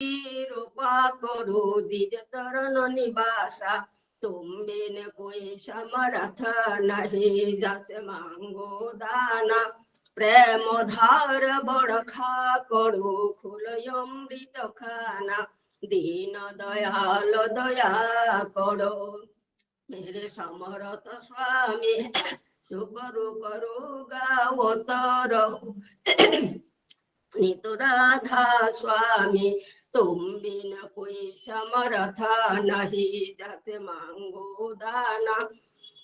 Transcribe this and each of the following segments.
रूपा करो दिज तरन निवासा तुम बिन कोई समर्थ नहीं जस मांगो दाना प्रेम धार बड़खा करो खुल अमृत खाना दीन दयाल दया करो मेरे समर्थ स्वामी सुकरु करो गावत रहो नित राधा स्वामी तुम बिन कोई समर्थ नहीं जस मांगो दाना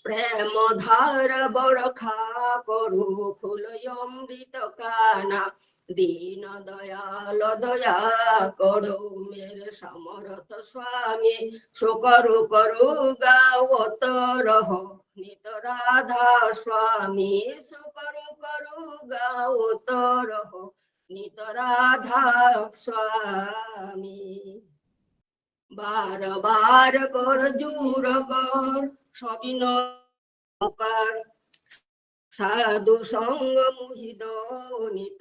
प्रेम धार बड़खा करो फूल अमृत काना दीन दयाल दया करो मेरे समर्थ स्वामी सुकरु करो गावत रहो नित राधा स्वामी सुकरु करो गावत रहो नित राधा स्वामी बार बार कर जूर कर सबिनकार साधु संग मुहिद नित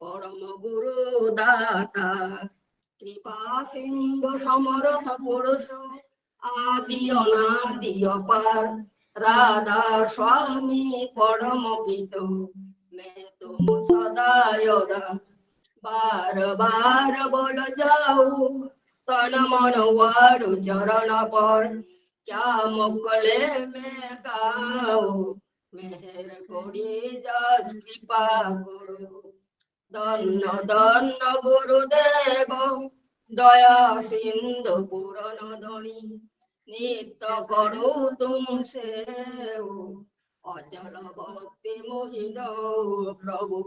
परम गुरु दाता कृपा सिंधु समर्थ पुरुष आदि अनादि अपार राधा स्वामी परम पिता मैं तुम सदा बार बार बोल जाऊ तन मन वारु चरण पर क्या मोकले में गाओ मेहर कोड़ी जस कृपा करो धन्य धन्य गुरुदेव दया सिंधु पूरण धनी नित्य करो तुम सेव अचल भक्ति मोहित प्रभु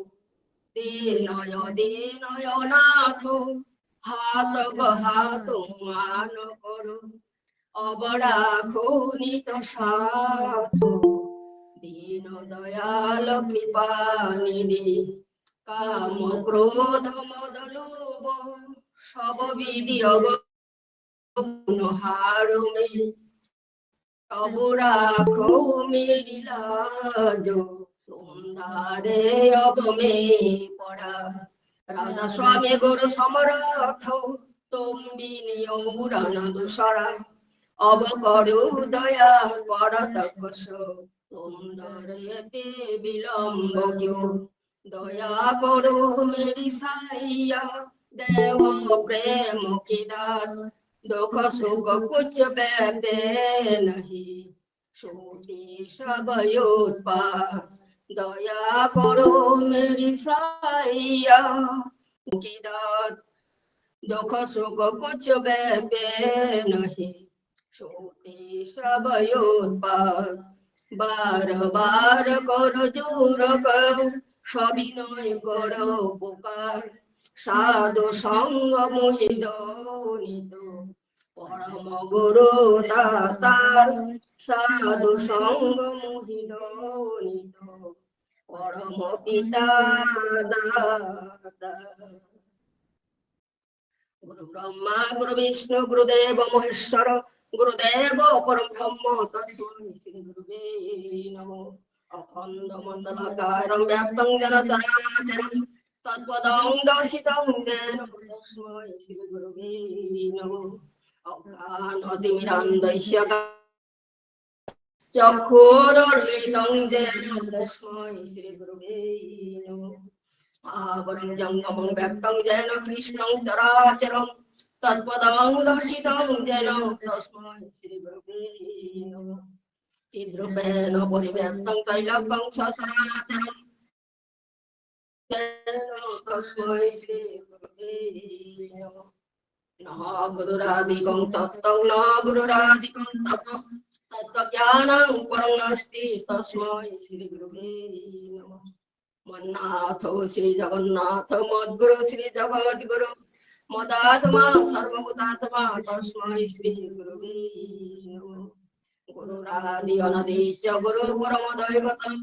दीनय दीनय नाथ हाथ हाथ मान करो अबड़ा खुनित साथ दीन दयाल कृपा निधि काम क्रोध मद लोभ सब विधि अवगुण हारो में प्रभु राखो मेरी लाज तुम धारे अब में पड़ा राधा स्वामी गुरु समर्थ तुम बिन दूसरा अब करो दया पड़त तुम धरते विलम्ब क्यों दया करो मेरी साइया देव प्रेम की दात दुख सुख कुछ बैठे नहीं छोटी सब उत्पाद दया करो मेरी साइया की दात दुख सुख कुछ बैठे नहीं छोटी सब उत्पाद बार बार करो जोर कर सबिनय करो पुकार साधु संग मोहित नित परम गुरु दातार साधु संग मोहित नित परम पिता दाता गुरु ब्रह्मा गुरु विष्णु गुरुदेव महेश्वर गुरुदेव परम ब्रह्म तस्मै श्री गुरुवे नमो अखंड मंडलाकारं व्याप्तं येन चराचरं तत्पदं दर्शितं येन तस्मै श्री गुरुवे नमो अज्ञानतिमिरान्धस्य चक्षुरुन्मिलितं येन तस्मै श्री गुरुवे नमो स्थावरं जंगमं व्याप्तं येन कृष्णं चराचरं तत्पदं दर्शितं येन तस्मै श्री गुरुवे नमः चिद्रूपेण परिव्याप्तं त्रैलोक्यं सचराचरं तस्मै श्री गुरुवे नमः न गुरुरादिकं तत्तं न गुरुरादिकं तपः तत्त्वज्ञानं परं नास्ति तस्मै श्री गुरुवे नमः मन्नाथ श्री जगन्नाथ मद्गुरु श्री जगद्गुरु मदात्मा सर्वभूतात्मा तस्मै श्री गुरुवे नमः गुरुरादि अनादिच गुरु परम दैवतं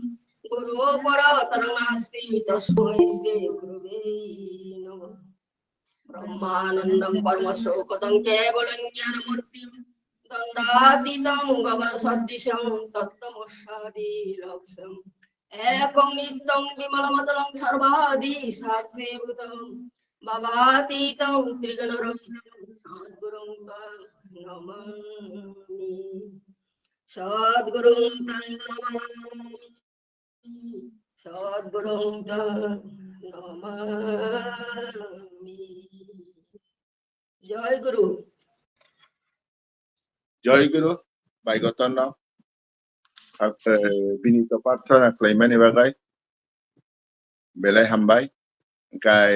गुरु परतरं नास्ति तस्मै श्री गुरुवे नमः ब्रह्मानन्दं परमशोकदं केवलं ज्ञानमूर्तिं द्वन्द्वातीतं गगनसदृशं तत्त्वमस्यादिलक्ष्यम् एकं नित्यं विमलमतलं सर्वादि साक्षीभूतं भवातीतं त्रिगुणरहितं सद्गुरुं तं नमामि सद्गुरुं तं नमामि सद्गुरुं तं नमामि जय गुरु Baigotana binito প্রার্থনা claimani bagai belai hambai kai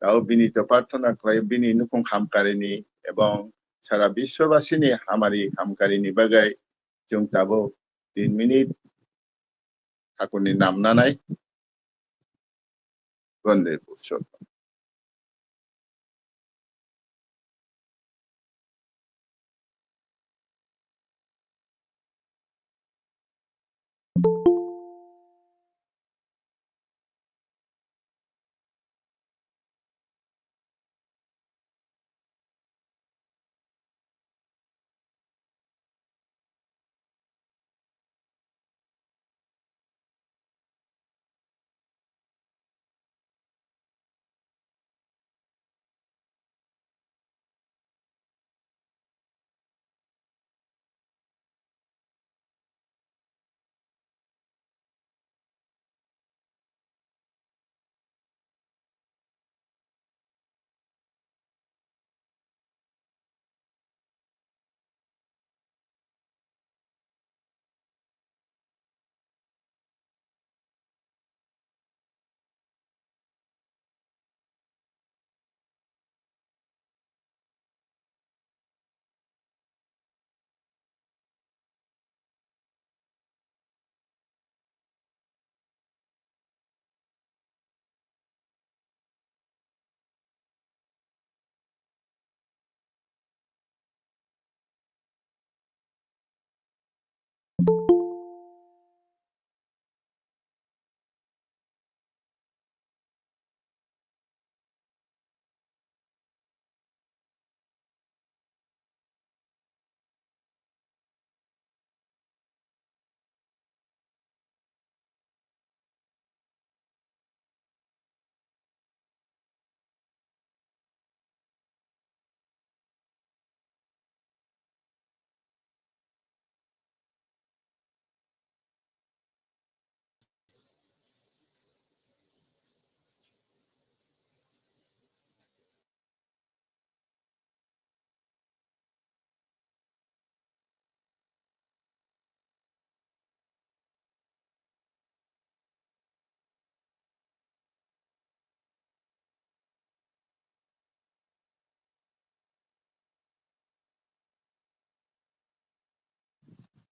tau binito প্রার্থনা claim bini nukung hamkarini ebong sara biশ্ববাসিনী hamari hamkarini bagai jung tabo 3 minit ঠাকুরনি নাম নানাই বন্দে পুরুষোত্তম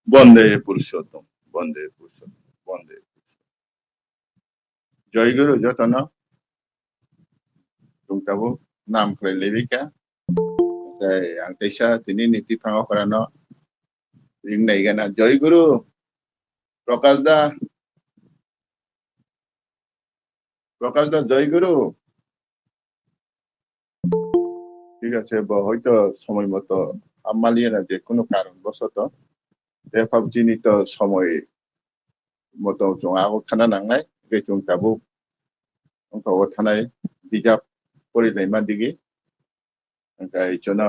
বন্দে পুরুষোত্তম বন্দে পুরুষোত্তম বন্দে জয় গুরু যতন jung tabo nam claim levika kai ang taisa tini niti phango korano ring nai gana জয় গুরু প্রকাশ দা জয় গুরু ঠিক আছে হয়তো সময় মতো আমালিয়ে না যে কোনো কারণবশত ভাবজিনিত সময় মতো जों आगो थाना नांनाय बे जों दाबो अंकाव थानाय बिजाब फरायनायमा दिगि ओमफ्राय जोंना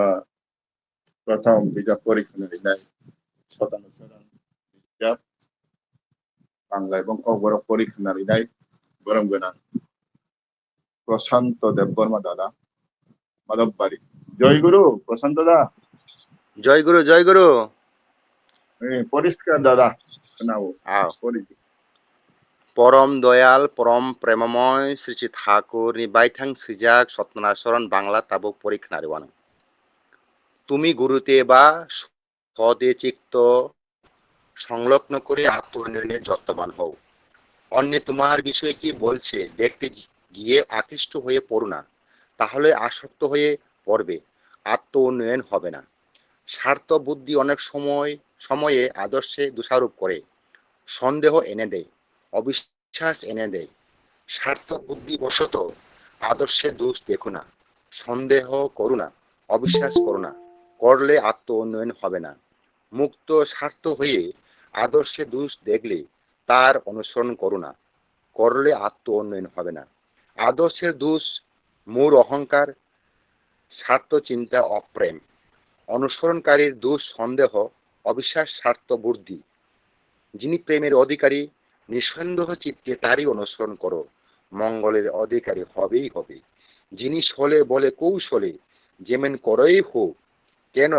प्रथम बिजाब फरायखांनाय सदान सदान बिजाब बांला এবং बर फरायखांनाय गरम गोनां प्रशांत देबबर्मा दादा माधवबाड़ी जय गुरु प्रशांत दादा জয় গুরু পরিষ্কার দাদা শোনাবো পরম দয়াল পরম প্রেমময় Shri Shri Thakur ni baithang sijak সত্যনাশরণ Bangla তাবক পরীক্ষা নারিওয়ান তুমি গুরুতে বা সদে চিত্ত সংলগ্ন করে আত্মনির্ণয়ের যত্নবান হও অন্য তোমার বিষয়ে কি বলছে দেখতে গিয়ে আকৃষ্ট হয়ে পড়ো না তাহলে আসক্ত হয়ে পড়বে আত্ম উন্নয়ন হবে না স্বার্থ বুদ্ধি অনেক সময়ে আদর্শে দোষারোপ করে সন্দেহ এনে দেয় অবিশ্বাস এনে দেয় স্বার্থ বুদ্ধি বশত আদর্শে দোষ দেখো না সন্দেহ করো না অবিশ্বাস করো না করলে আত্ম উন্নয়ন হবে না মুক্ত স্বার্থ হয়ে আদর্শে দোষ দেখলে তার অনুসরণ করো না করলে আত্ম উন্নয়ন হবে না আদর্শের দোষ মূল অহংকার, স্বার্থ চিন্তা, অপ্রেম। অনুসরণকারীর দোষ, সন্দেহ, অবিশ্বাস, স্বার্থ বুদ্ধি। যিনি প্রেমের অধিকারী, নিঃসন্দেহ চিত্তে তারই অনুসরণ করো, মঙ্গলের অধিকারী হবেই হবে। যিনি ছলে বলে কৌশলে যেমন করেই হোক কেন,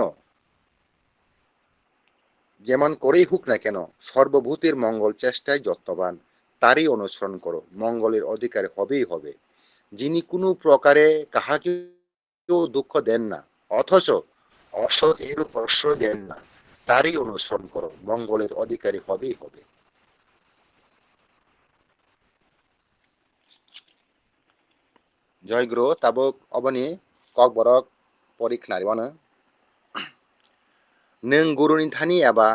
যেমন করেই হোক না কেন, সর্বভূতের মঙ্গল চেষ্টায় যত্নবান, তারই অনুসরণ করো, মঙ্গলের অধিকারী হবেই হবে। যিনি কোনো প্রকারে কাহাকেও দুঃখ দেন না, অথচ অসৎ এরূপ প্রশ্রয় দেন না, তারই অনুসরণ করো, মঙ্গলের অধিকারী হবেই হবে। জয়গুরু তাবক অবনি কক বরক পरीख नारिवानो नों गुरुनि थानि एबा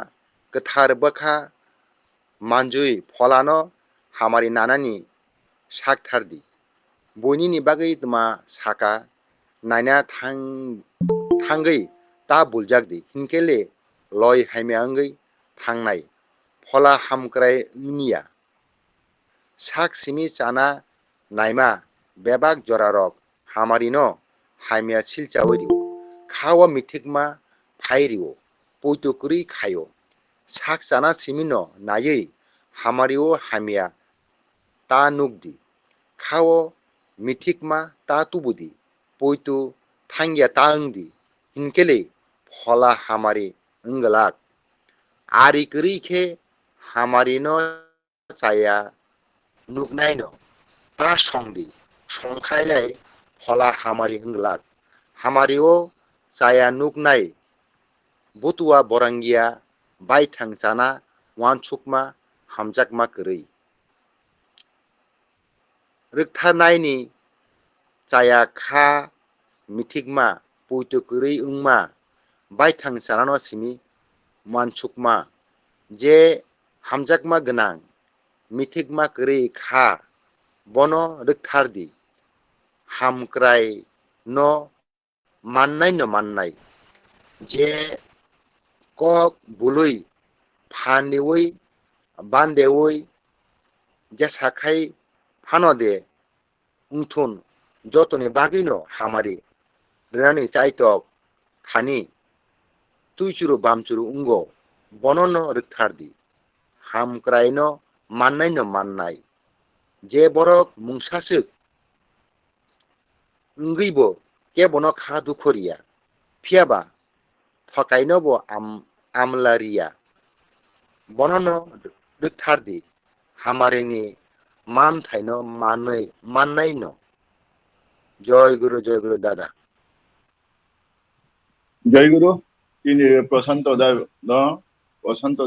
गोथार बोखा मानजुय फलानो हामारि नानानि साकथारदि बयनिनि बागै तमा साका नायना थांगै ता बुलजागदि हिनकेले लय हायमांगै थांनाय फला हामक्राय निया साक सिमी चाना नायमा बेबाक जरारक हामारिनो हायमाया सिलचावरिव खावा मिथिकमा फायरिव पौतुकुरि खायो साक चाना सिमिनो नायै हामारिव हामिया ता नुगदि खाओ मिथिकमा ता तुबुदि पौतु थांगिया ता अंगदि हिनकेले फला हामारि अंगलाक आरि करिखे हामारिनो चाया नुगनायनो ता संदि संखायलाय फला हामारि अंगलाक हामारिओ चाया नुगनाय बुतुआ बरंगिया बाय थांचाना वानसुकमा हामजाकमा करै रोखथारनायनि चाया खा मिथिकमा पौतु करै उंमा बाय थांचाना सिमी मानसुकमा जे हामजाकमा गनां मिथिकमा करै खा बनो रोखथारदि हामक्राय न माननाय जे कक बुलुय फानिवै बान्देवै जेसाखाय फानदे उंथुन जतनि बागिनो हामारि रेनानि चाइटक खानि तुइचुरु बामचुरु उंगो बननो रोखथारदि हामक्रायनो माननाय जे बरक मुंसासुक उंगैबो के बनो खा दुखरिया फियाबा थकायनोबो आमलारिया बननो रोखथारदि हामारिनि मान थाइनो माननायनो जय गुरु दादा जय गुरु ini प्रशाন্ত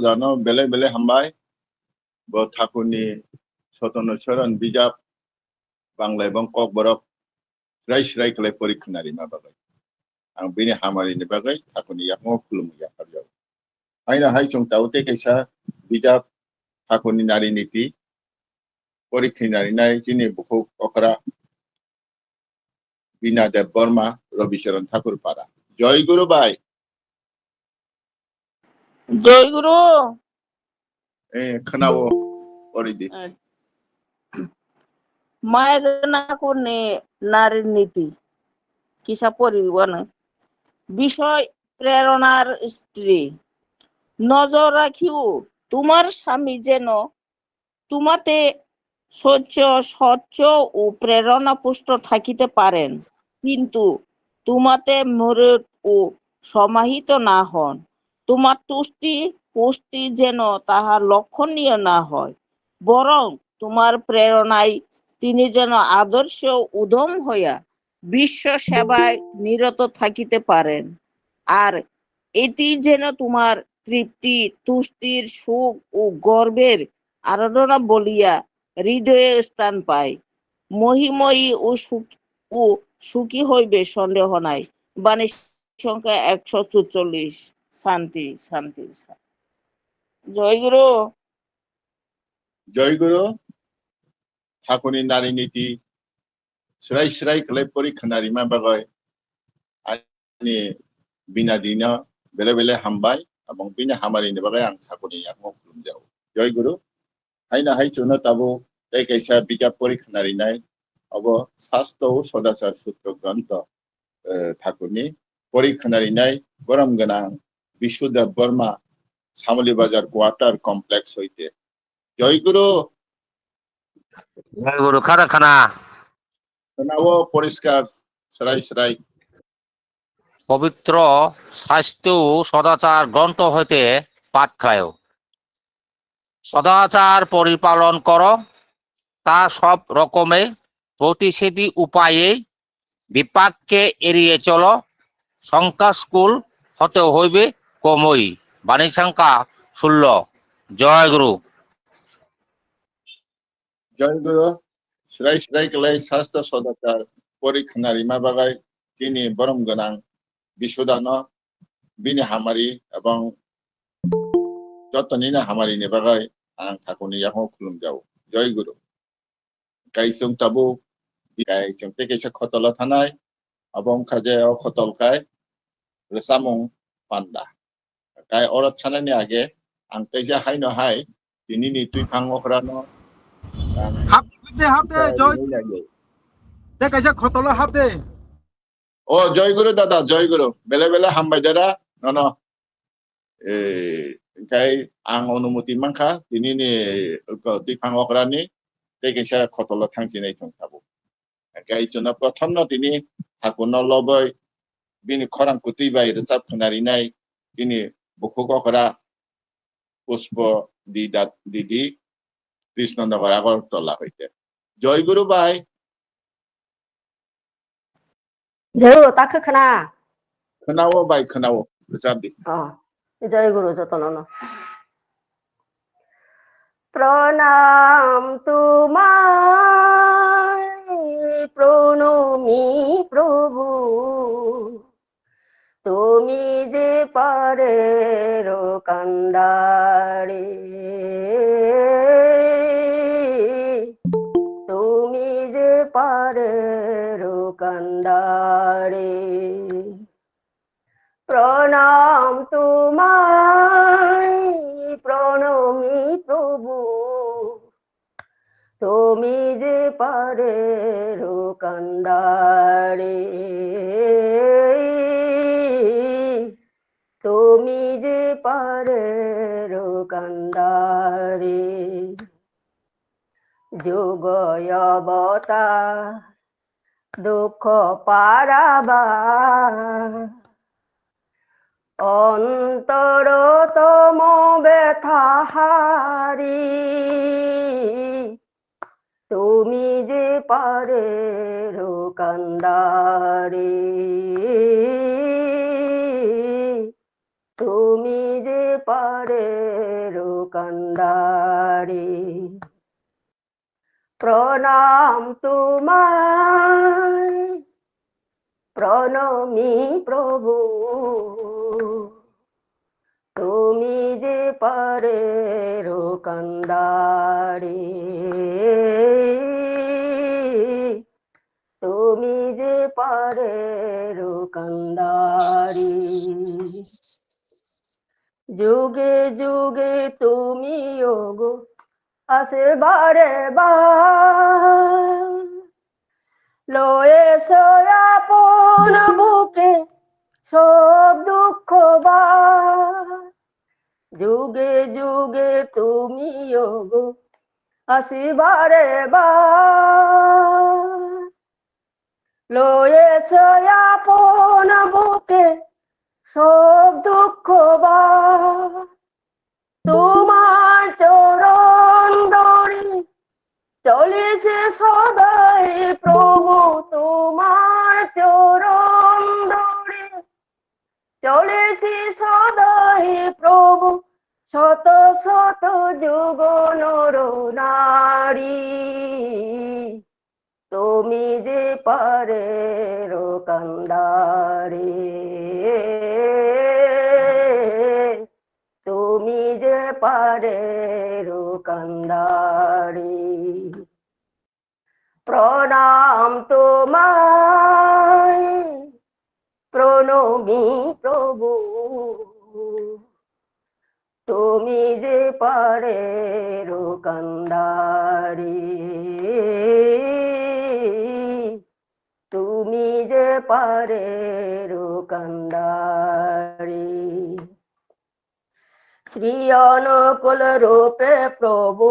दानो बेले बेले हामबाय ब ठाकुरनि सतन शरण बिजाब बांलाय बं कक बरक स्राय खालाय परिखनारि मा बागै आं बेनि हामारिनि बागै ठाकुरनि याखौ खुलुमो याफारियाव आइना हाय चंताउते कैसा बिजाब ठाकुरनि नारि नीति परिखनारि नाय जिनि बुखौ अकरा बिना देव बर्मा रविचरण ठाकुर पारा जय गुरु भाई जय गुरु खोनावो ओरैदि मायगनाकुरनि नारी नीति किसा परिबानो বিষয় প্রেরণার স্ত্রী নজর রাখিও তোমার স্বামী যেন তোমাতে স্বচ্ছ ও প্রেরণা পুষ্ট থাকিতে পারেন কিন্তু তোমাতে মরুত ও সমাহিত না হন তোমার তুষ্টি পুষ্টি যেন তাহার লক্ষণীয় না হয় বরং তোমার প্রেরণায় তিনি যেন আদর্শ উদম হইয়া বিশ্ব সেবায় নিরত থাকিতে পারেন আর এটি যেন তোমার তৃপ্তি তুষ্টির সুখ ও গর্বের আরাধনা বলিয়া হৃদয়ে স্থান পায় মহিময়ী ও সুখী হইবে সন্দেহ নাই বাণী সংখ্যা 144 শান্তি শান্তি জয় গুরু ঠাকুরनि नारी नीति स्राय खालाय परिखनारि मा बागै आंनि बिना दिना बेले बेले हामबाय এবং बिनि हामारिनि बागै आं ठाकुरनि याखौ खुलुमजाव जय गुरु हायना हाय चुना ताबो तै कैसा बिजाब परिखनारि नाय অব স্বাস্থ্য ও সদাচার সূত্র গ্রন্থ ঠাকুরনি পরীক্ষানারি নাই গরম গনাং বিশুদেব বর্মা সামলি বাজার কোয়ার্টার কমপ্লেক্স হইতে জয়গুরু জয়গুরু খানা শোনাও পরিষ্কার সরাই সরাই পবিত্র স্বাস্থ্য ও সদাচার গ্রন্থ হইতে পাঠ খায় সদাচার পরিপালন কর তা সব রকমে প্রতিষেধী উপায়ে বিপাককে এড়িয়ে চলো শঙ্কা স্কুল হতে হইবে কমই বাণী সংখ্যা 16 জয়গুরু জয়গুরু সরাই সরাই গলাই স্বাস্থ্য সদাচার পরীক্ষানারি মা বাগাই তিনি বরম গনাং বিশুদান বিনি হামারি এবং যতনিনা হামারিনি বাগাই আং ঠাকুরনি ইয়াহ খুলুম যাও জয়গুরু গাইসং তাবু গাইসং তেকেসা খতলা থানায় এবং খাজে খতলকায় রেসামং পান্ডা গাই অর থানানি আগে আং তেজা হাইনো হাই দিনিনি তুই ফাঙ্গ হরানো হাফতে জয় কাইসা খতলা হাফতে ও জয়গুরু দাদা জয়গুরু বেলে বেলে হামবাই দাদা নন গাই আং অনুমতি মাংখা দিনিনি তুই ফাঙ্গ হরানি তেকেসা খতলা থাংচিনাই থাকবো গাই জন্য প্রথম ন তিনি ঠাকুর লবই বিনি খরাং কুতুইবাই রেসাব খানারি নাই তিনি বুকু করা পুষ্প দিদি কৃষ্ণনগর আগরতলা হইতে জয়গুরু ভাই জয়গুরু তাকে খানা खोनाओ भाई खोनाओ রেসাব দি জয়গুরু যতন প্রণাম তোমায় প্রণমি প্রভু তুমি যে পারের কান্ডারে তুমি যে পারের কান্ডারে প্রণাম তোমায় প্রণমি প্রভু তুমি যে পারের কান্ডারে তুমি যে পারের কান্ডারে যোগয়বতার দুঃখ পারাবা অন্তরতম ব্যথাহারি তুমি যে পারের কান্ডারে তুমি যে পারের কান্ডারে প্রণাম তোমায় প্রণমি প্রভু তুমি যে পারের কান্ডারে তুমি যে পারের কান্ডারে যুগে যুগে তুমি ওগো আসে বারে বার লয়ে আপন বুকে সব দুঃখ বা যুগে যুগে তুমি ওগো আসিবারে বার লয়ে আপন বুকে সব দুঃখ বা তোমার চরণ ধরে চলেছে সদাই প্রভু তোমার চরণ ধরে চলেছে সদাই প্রভু শত শত যুগ নর নারী তুমি যে পারের কান্ডারে তুমি যে পারের কান্ডারে প্রণাম তোমায় প্রণমি প্রভু তুমি যে পারের কান্ডারে তুমি যে পারের কান্ডারি শ্রী অনুকূল রূপে প্রভু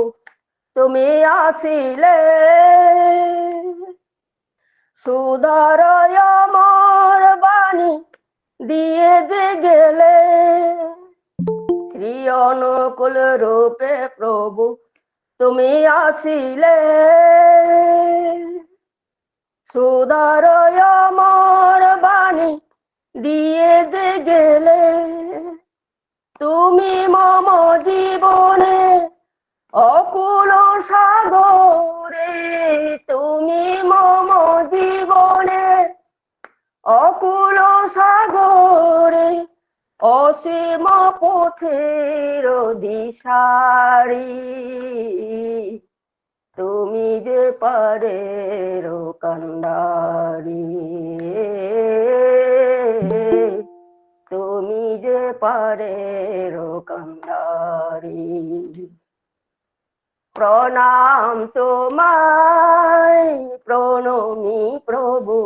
তুমি আসিলে সুধারয় আমার বাণী দিয়ে যে গেলে শ্রী অনুকূল রূপে প্রভু তুমি আসিলে সুধারয় আমার বাণী দিয়ে যে গেলে তুমি মম জীবনে অকুল সাগরে তুমি মম জীবনে অকুল সাগরে অসীম পথের দিশারি তুমি যে পারের কান্ডারি তুমি যে পারের কান্ডারি প্রণাম তোমায় প্রণমি প্রভু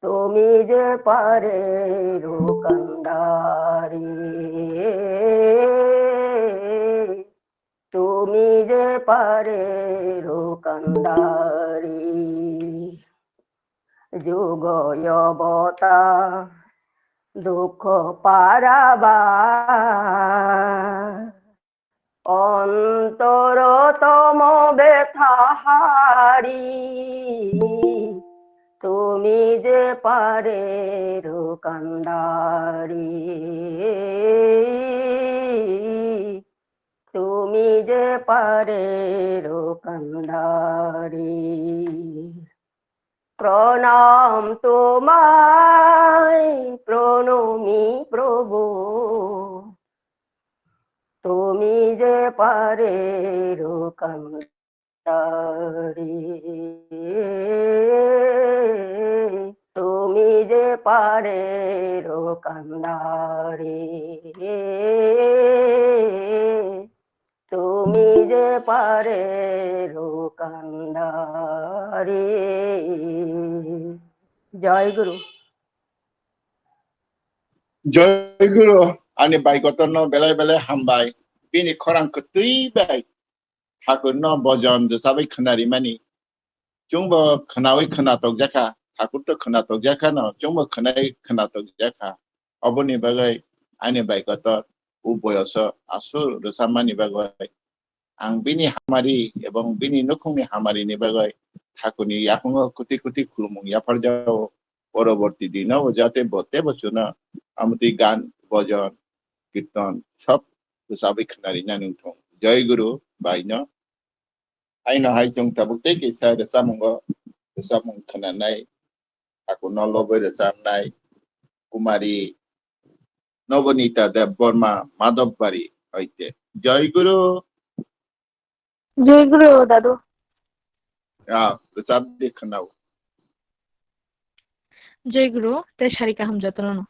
তুমি যে পারের কান্ডারি তুমি যে পারের কান্ডারি যুগ অবতার দুঃখ পারাবা অন্তরতম ব্যথাহারি তুমি যে পারের কান্ডারি তুমি যে পারের কান্ডারি প্রণাম তোমায় প্রণমি প্রভু তুমি যে পারের কান্ডারি তুমি যে পারের কান্ডারি তুমি যে পারের কান্ডারি জয় গুরু জয় গুরু ani bai kotorno belai belai hambai bini khorang ketui bai hakurno bojon de sabai khnari mani jungbo khnawi khna tok jaka hakur to khna tok jaka no jungbo khnai khna tok jaka oboni bagai ani bai kotor u boyoso asur rosamani bagai ang bini hamari ebong bini nukungni hamari ni bagai ঠাকুরনি এখনো কোটি কোটি খুলমুং ইয়াফার যাও পরবর্তী দিনও যাতে বতে বসুনা আমতি গান ভজন কীর্তন সব সাবিক নারী নানুং জয় গুরু বাইনো আইনো হাইজং তাবুতে কিসা সামুং খানানাই ঠাকুর নলবৈ রসামনাই কুমারী নবনীতা দেব বর্মা মাধববাড়ি হইতে জয় গুরু দাদু রসাব দেখনাও জয় গুরু তে সারিকা হামজাতলানো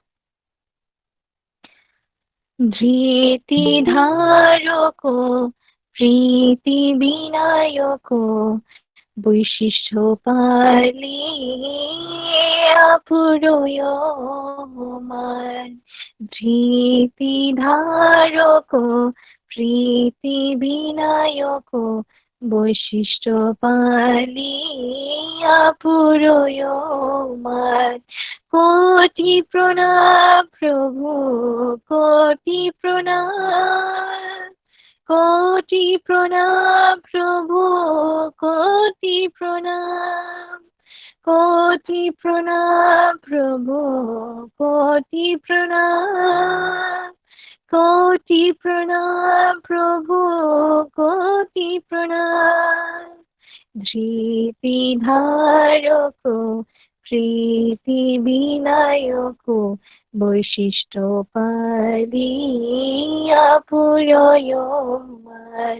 ধৃতি ধারক প্রীতি বিনায়ক বৈশিষ্ট্য পালিয়া পুরোয়মান ধৃতি ধারক প্রীতি বিনায়ক বৈশিষ্ট্য পালিয়া পুরোয়মান কোটি প্রণাম প্রভু কোটি প্রণাম কোটি প্রণাম প্রভু কোটি প্রণাম কোটি প্রণাম প্রভু কোটি প্রণাম কোটি প্রণাম প্রভু কোটি প্রণাম ধৃতি ধারক প্রীতি বিনায়ক বৈশিষ্ট্য পালিয়া পুরোয়মান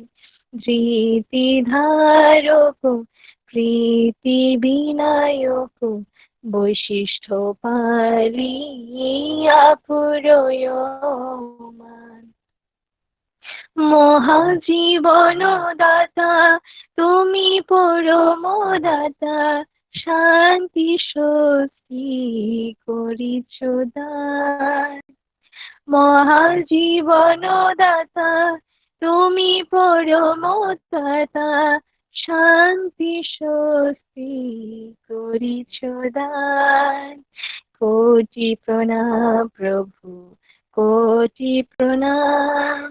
ধৃতি ধারক প্রীতি বিনায়ক বৈশিষ্ট্য পালিয়া পুরোয়মান মহাজীবন দাতা তুমি পরম দাতা শান্তি স্বস্তি করিছ দান। মহাজীবন দাতা তুমি পরম দাতা, শান্তি স্বস্তি করিছ দান। কোটি প্রণাম প্রভু, কোটি প্রণাম,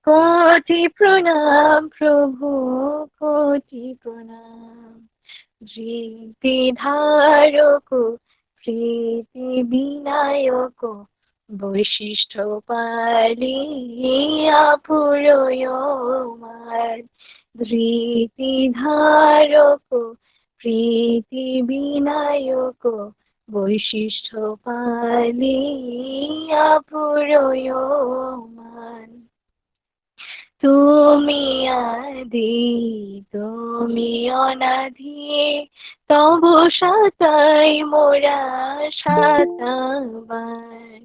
কোটি প্রণাম প্রভু, কোটি প্রণাম। ধৃতি ধারক প্রীতি বিনায়ক, বৈশিষ্ট্য পালিয়া পুরয়মান। ধৃতি ধারক প্রীতি বিনায়ক, বৈশিষ্ট্য পালিয়া পুরয়মান। তুমি আদি তুমি অনাদি, তব সাতাই মোরা সাতাবান।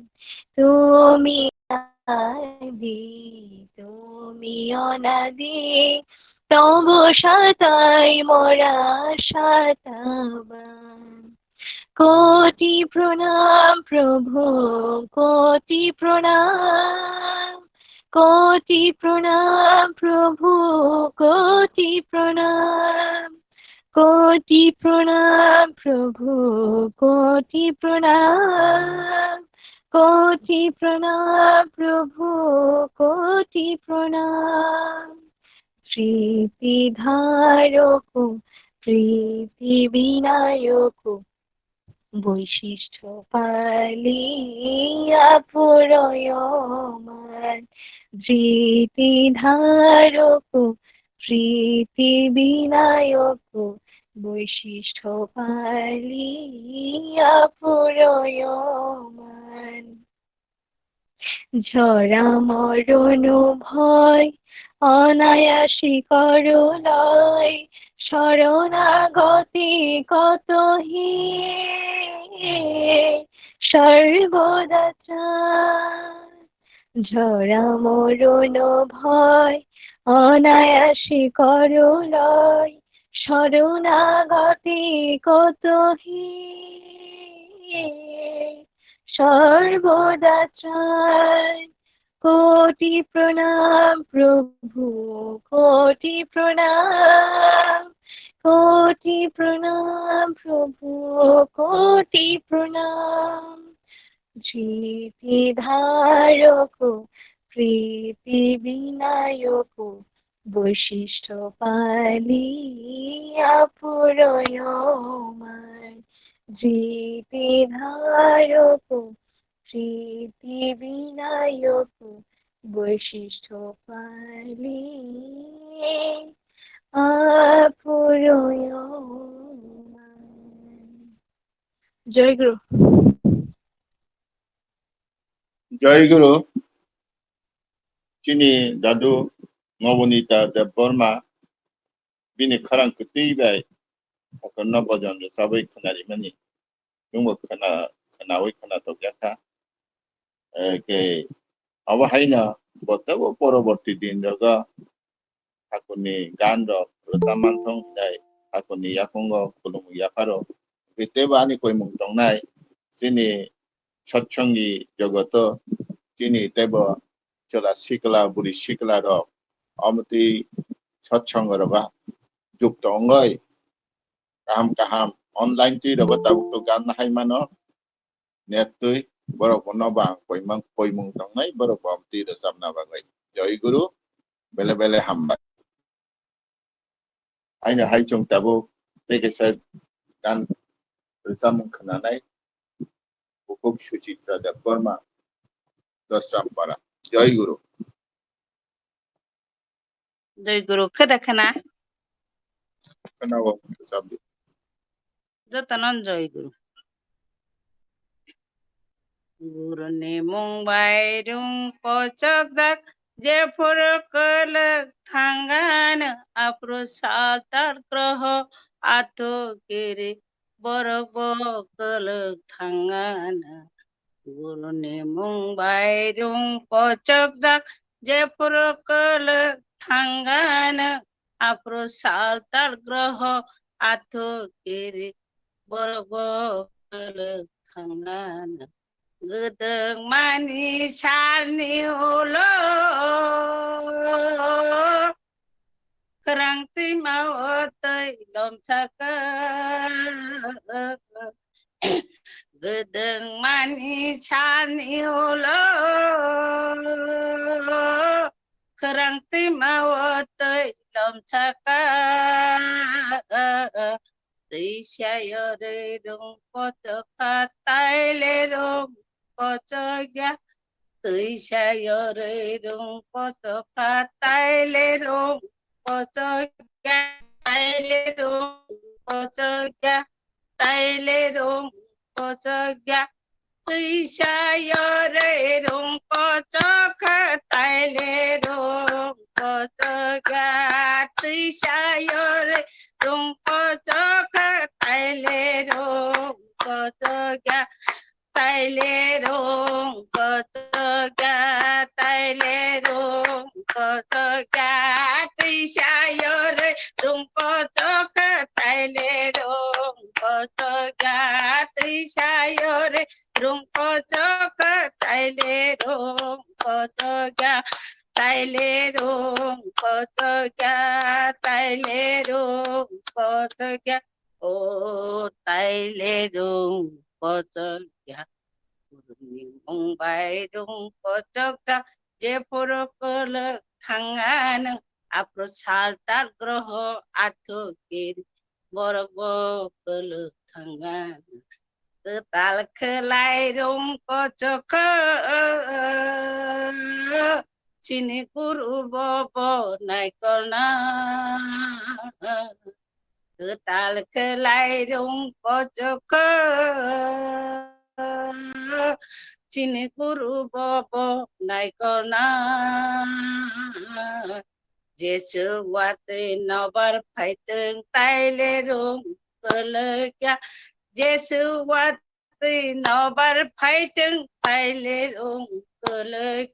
তুমি আদি তুমি অনাদি, তব সাতাই মোরা সাতাবান। কোটি প্রণাম প্রভু, কোটি প্রণাম, কোটি প্রণাম প্রভু, কোটি প্রণাম, কোটি প্রণাম প্রভু, কোটি প্রণাম, কোটি প্রণাম প্রভু, কোটি প্রণাম। প্রীতি ধারক প্রীতি বিনায়ক, বৈশিষ্ট্য পালিয়া পুরয়মান। ধৃতি ধারক প্রীতি বিনায়ক, বৈশিষ্ট্য পালিয়া পুরয়মান। ঝরা মরণ ভয় অনায়াসী করলয়, শরণাগতি কত হি সর্বদা চায়। ঝরা মরণ ভয় অনায়াসী করলয়, শরণাগতি কত হি সর্বদা চায়। কোটি প্রণাম প্রভু, কোটি প্রণাম, কোটি প্রণাম প্রভু, কোটি প্রণাম। ধৃতি ধারক প্রীতি বিনায়ক, বৈশিষ্ট্য পালিয়া পুরয়মান। ধৃতি ধারক প্রীতি বিনায়ক, বৈশিষ্ট্য পালিয়া পুরয়মান। জয় গুরু। জয় গুরু। Chini dadu ngobonita deborma bini kharang kutibai akono bojon sabai khanari mani tungbo khanawi khana to gyata ke aba haina botabo poroborti din joga akuni gando rotamanthong dai akuni yakongo kulumu yaparo bitebani koimung tongnai chini satshangi jogoto chini tebo chola sikla buri sikla ro amati satsang roga jukto ngai kaham online ti roga tabuk to gan hai mano net tui borok no bang koimung tong nai borok amti ro samna bagai jai guru bele bele hamba aina hai chung tabuk teke sa gan samung khana nai bukuk suchitra da burma dosram para jai guru. জয় গুরু কেদা খানা Kanawa sabdi যতনন জয় গুরু। গুরু নে মুম্বাই রুং পচক জাক যে ফরকল থাঙ্গান Afro সাতার গ্রহ আতো কেরে বরব call থাঙ্গান। গুরু নে মুম্বাই রুং পচক জাক যে ফরকল থাঙ্গান Afro সাতার গ্রহ আতো কেরে borgo tangan gedeng manis sani ulo kerang timau tei dom cakar gedeng manis sani ulo kerang timau tei dom cakar tây xa yo re rong có cho khát tay lê rong có cho ga tây xa yo re rong có cho khát tay lê rong có cho ga tay lê rong có cho ga tay lê rong có cho ga tây xa yo re rong có cho khát tay lê rong có cho ga tây xa yo re rong có cho khát tay lê rong có cho ga tay lê rong có cho ga tay lê rong có cho ga tây xa yo re rong có cho khát tay lê rong có cho ga tây xa yo re rong có cho khát tay lê rong có cho ga tay lê rong có cho ga tay lê rong có cho ga ô tay lê rong có cho ga mong bay rong có cho ga je porokol thangan apro saltar groho atho kir borgo kol thangan tal khelai rong có cho chini guru bobo nai kona tal khelai rong có cho chini guru bobo nai kona jesu wate nobar phai tương tay lê rong cơ kya jesu wate nobar phai tương tay lê rong cơ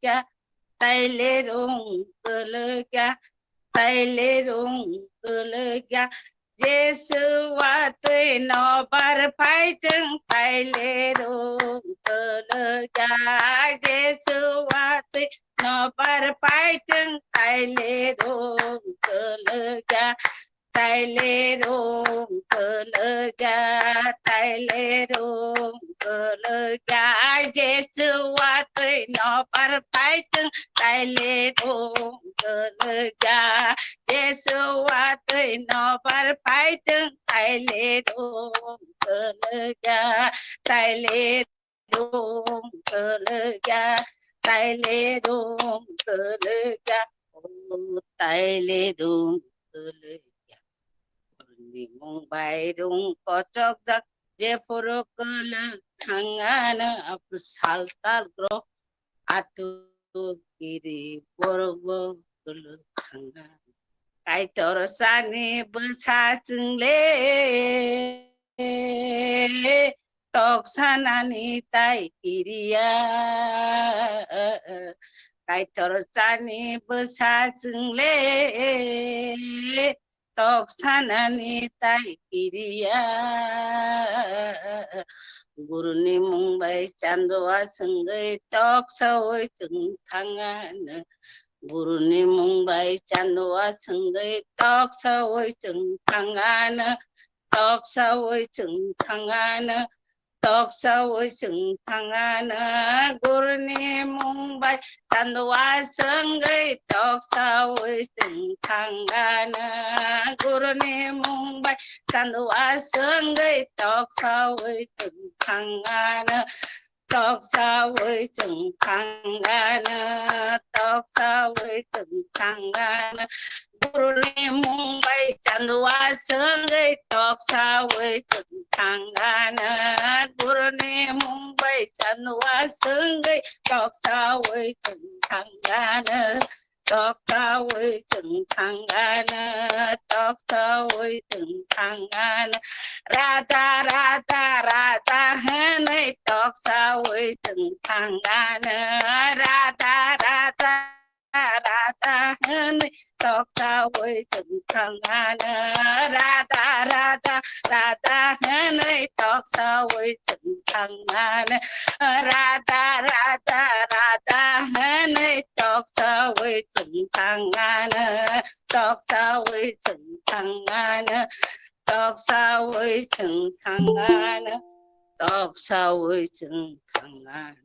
kya tay lê rong cơ kya tay lê rong cơ kya jesu wate nobar phai tương tay lê rong cơ kya jesu wate nobar phai tương tay lê rong cơ kya tay lê rong cơ kya tay lê rong cơ kya jesu wate nobar phai tương tay lê rong cơ kya jesu wate nobar phai tương tay lê rong cơ kya tay lê rong cơ kya tay lê rong cơ kya tay lê rong cơ kya ni mong bay rong có chok dak je porokol thangan apro saltar gro atu kiri borgo kol thangan kai tor sani bsa chung le tok sanani tai kiriya kai tor sani bsa chung le tok sanani tai kiriya guru ni mumbai chandwa sangai tok soi chung thangan guru ni mumbai chandwa sangai tok soi chung thangan tok soi chung thangan tok soi chung thangan guru ni mumbai chandwa sangai tok soi chung thangan guru ni mumbai chandwa sangai tok soi chung thangan tok soi chung thangan tok soi chung thangan guru ni mumbai chandwa sangai tok soi chung thangan guru ni mumbai chandwa sangai tok soi chung thangan tok soi chung thangan tok soi chung thangan Radha Radha Radha hanai tok soi chung thangan Radha Radha Radha Hani Toksa Wai Chung Thangana Radha Radha Radha Hani Toksa Wai Chung Thangana Radha Radha Radha Hani Toksa Wai Chung Thangana Toksa Wai Chung Thangana Toksa Wai Chung Thangana Toksa Wai Chung Thangana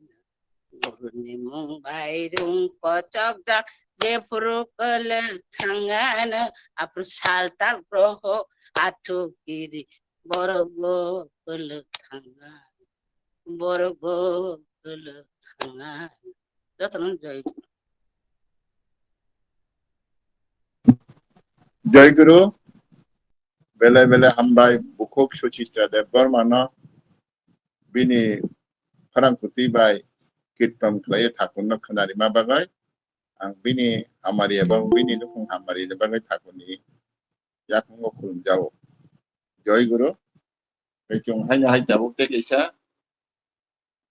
Ni mung bai dung pocok jak de purukal thangana apru saltar proho atu kiri borgo kul thangana borgo kul thangana যতন জয় জয় গুরু বেলে বেলে হামবাই বুকুক সুচিত্রা দেববর্মা বিনি ফারাংকুতি by কীর্তন খালায় থাকুন খনারি মা বাগাই आं बिनि हामारि एबं बिनि दुखुं हामारि बागै थाकुनि याखुंगो खुलुमजाओ जय गुरु बेजों हायना हाय जाबुक देखैसा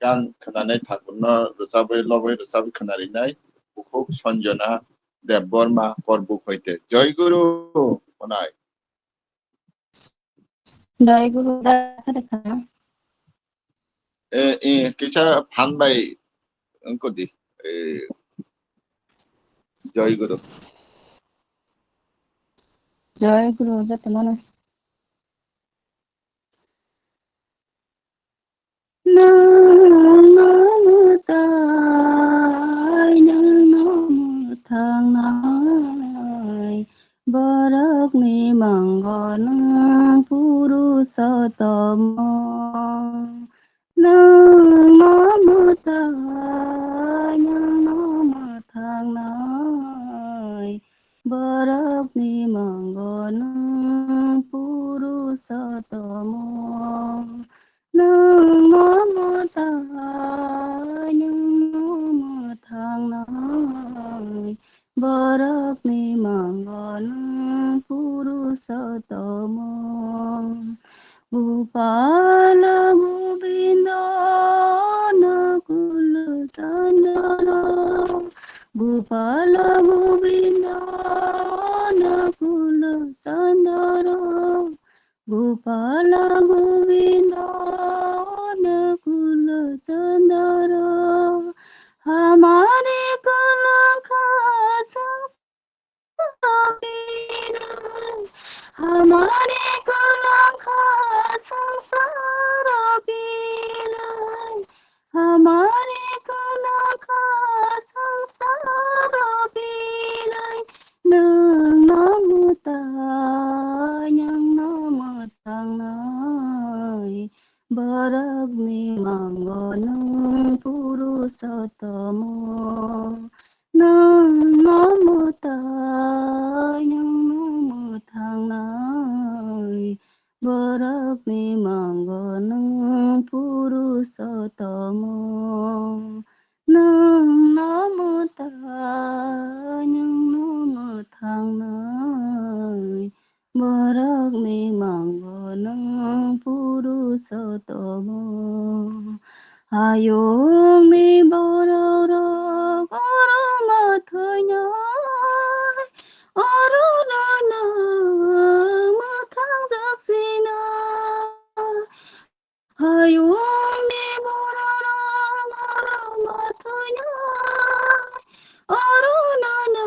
गान खोनानै थाकुनो रोजाबै लबै रोजाबै खोनारिनाय बुकुक सन्जना देबबर्मा करबुक हयते जय गुरु अनाय जय गुरु दाखा ए किसा फानबाय अंको दि जय गुरु जते मन Barak ni manggon purusottama nang mamutai nang namathangnai Barak ni manggon purusottama nang mamutai nang namathangnai Barak ni manggon purusottama Gopala Govinda Nakula Sandara Gopala Govinda Nakula Sandara Gopala Govinda Nakula Sandara Hamare Kalakha हमारे कलंका संसार बिलाई हमारे कलंका संसार बिलाई नों नामुtai yang namathangnai Barak ni manggon purusottama nang namutai yang namathangnai Barak ni manggon purusottama nang namutai yang namathangnai Barak ni manggon purusottama Hayong ni bororo goro mathanyai Arunana mathang jaksinai Hayong ni bororo goro mathanyai Arunana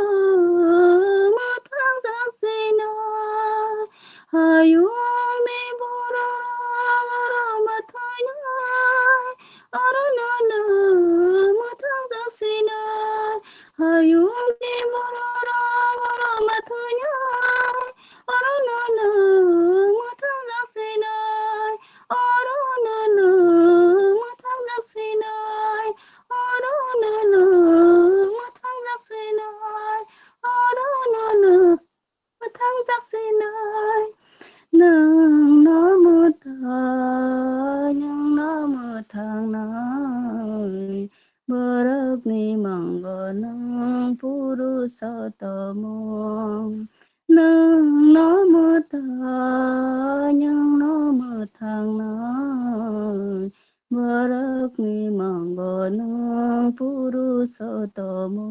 mathang jaksinai Hayong ni bororo goro mathanyai Arunana mathang jaksinai Hayong ni bororo goro mathanyai Arunana mathang jaksinai Arunana mathang jaksinai Arunana mathang jaksinai Arunana mathang jaksinai nang namutai yang namathangnai Barak ni manggon purusottama nang namutai yang namathangnai barakni manggona purusottama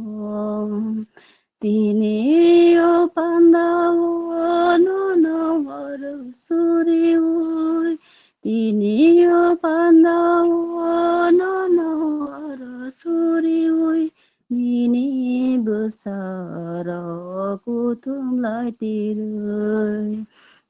Tineo Pandava Nonavara Surivoy Tineo Pandava Nonavara Surivoy Nini besara kutum lai tirai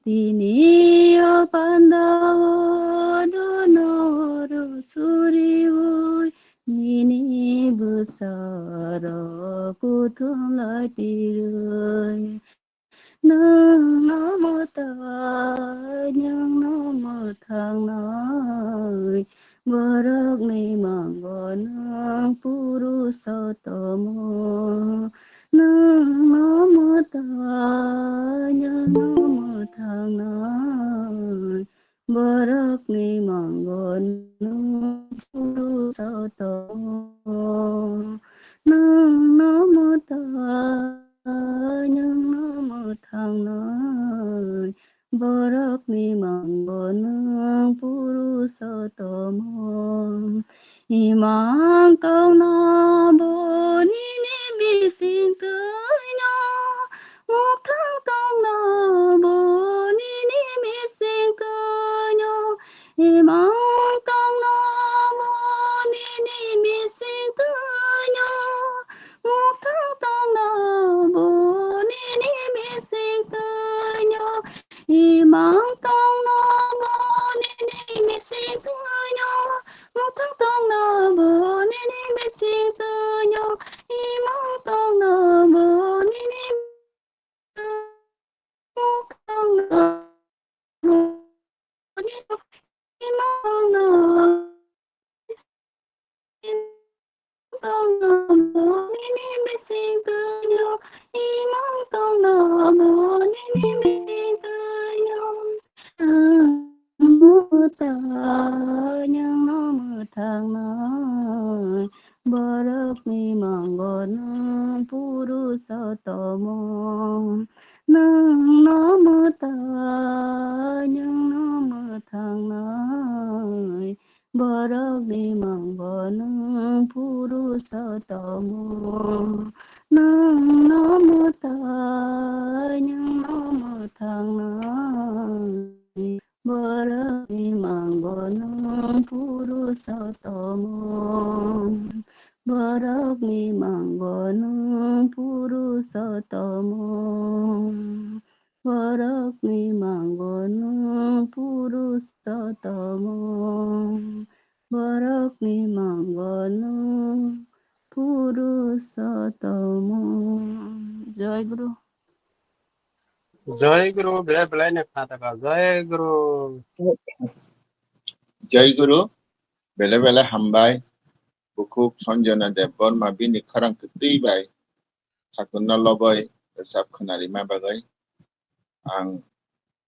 Tineo Pandava Nonavara Surivoy Nini besara kutum lai tirai Nang namo tai Nhang namo thang nai Barak ni manggonang purusottama Nang namo tai Nhang namo thang nai Barak ni manggonang purusottama Nang namo tai Nhang namo thang nai Barak ni manggonang purusottama Imang câu na bồ ni ni bi sinh tới nhau Một tháng câu na bồ ni ni bi sinh tới nhau Imang câu na bồ ni ni bi sinh tới nhau Một tháng câu na bồ ni ni bi sinh tới nhau Imang câu na bồ ni ni bi sinh tới nhau Một tháng câu na bồ ni ni bi sinh tới nhau Imang câu na bồ ni ni một câu na bồ ni Imang na câu na bồ ni ni bi sinh tới nhau Imang câu na bồ ni ni bi sinh tới nhau Namo tai Nhang namo thang nai Barak ni manggonang purusottama Nang namo tai Nhang namo thang nai Barak ni manggonang purusottama Nang namo tai Nhang namo thang nai Barak ni manggonang purusottama Barak ni manggonang purusottama Barak ni manggonang purusottama Barak ni manggonang purusottama Jai Guru জয় গুরু বেলা বেলায় নে ফাটাকা জয় গুরু Jai Guru bele bele hambai Bukuk Sanjana Dev Borma bini kharang ketui bai Thakuna loboy resap khanari ma bagai ang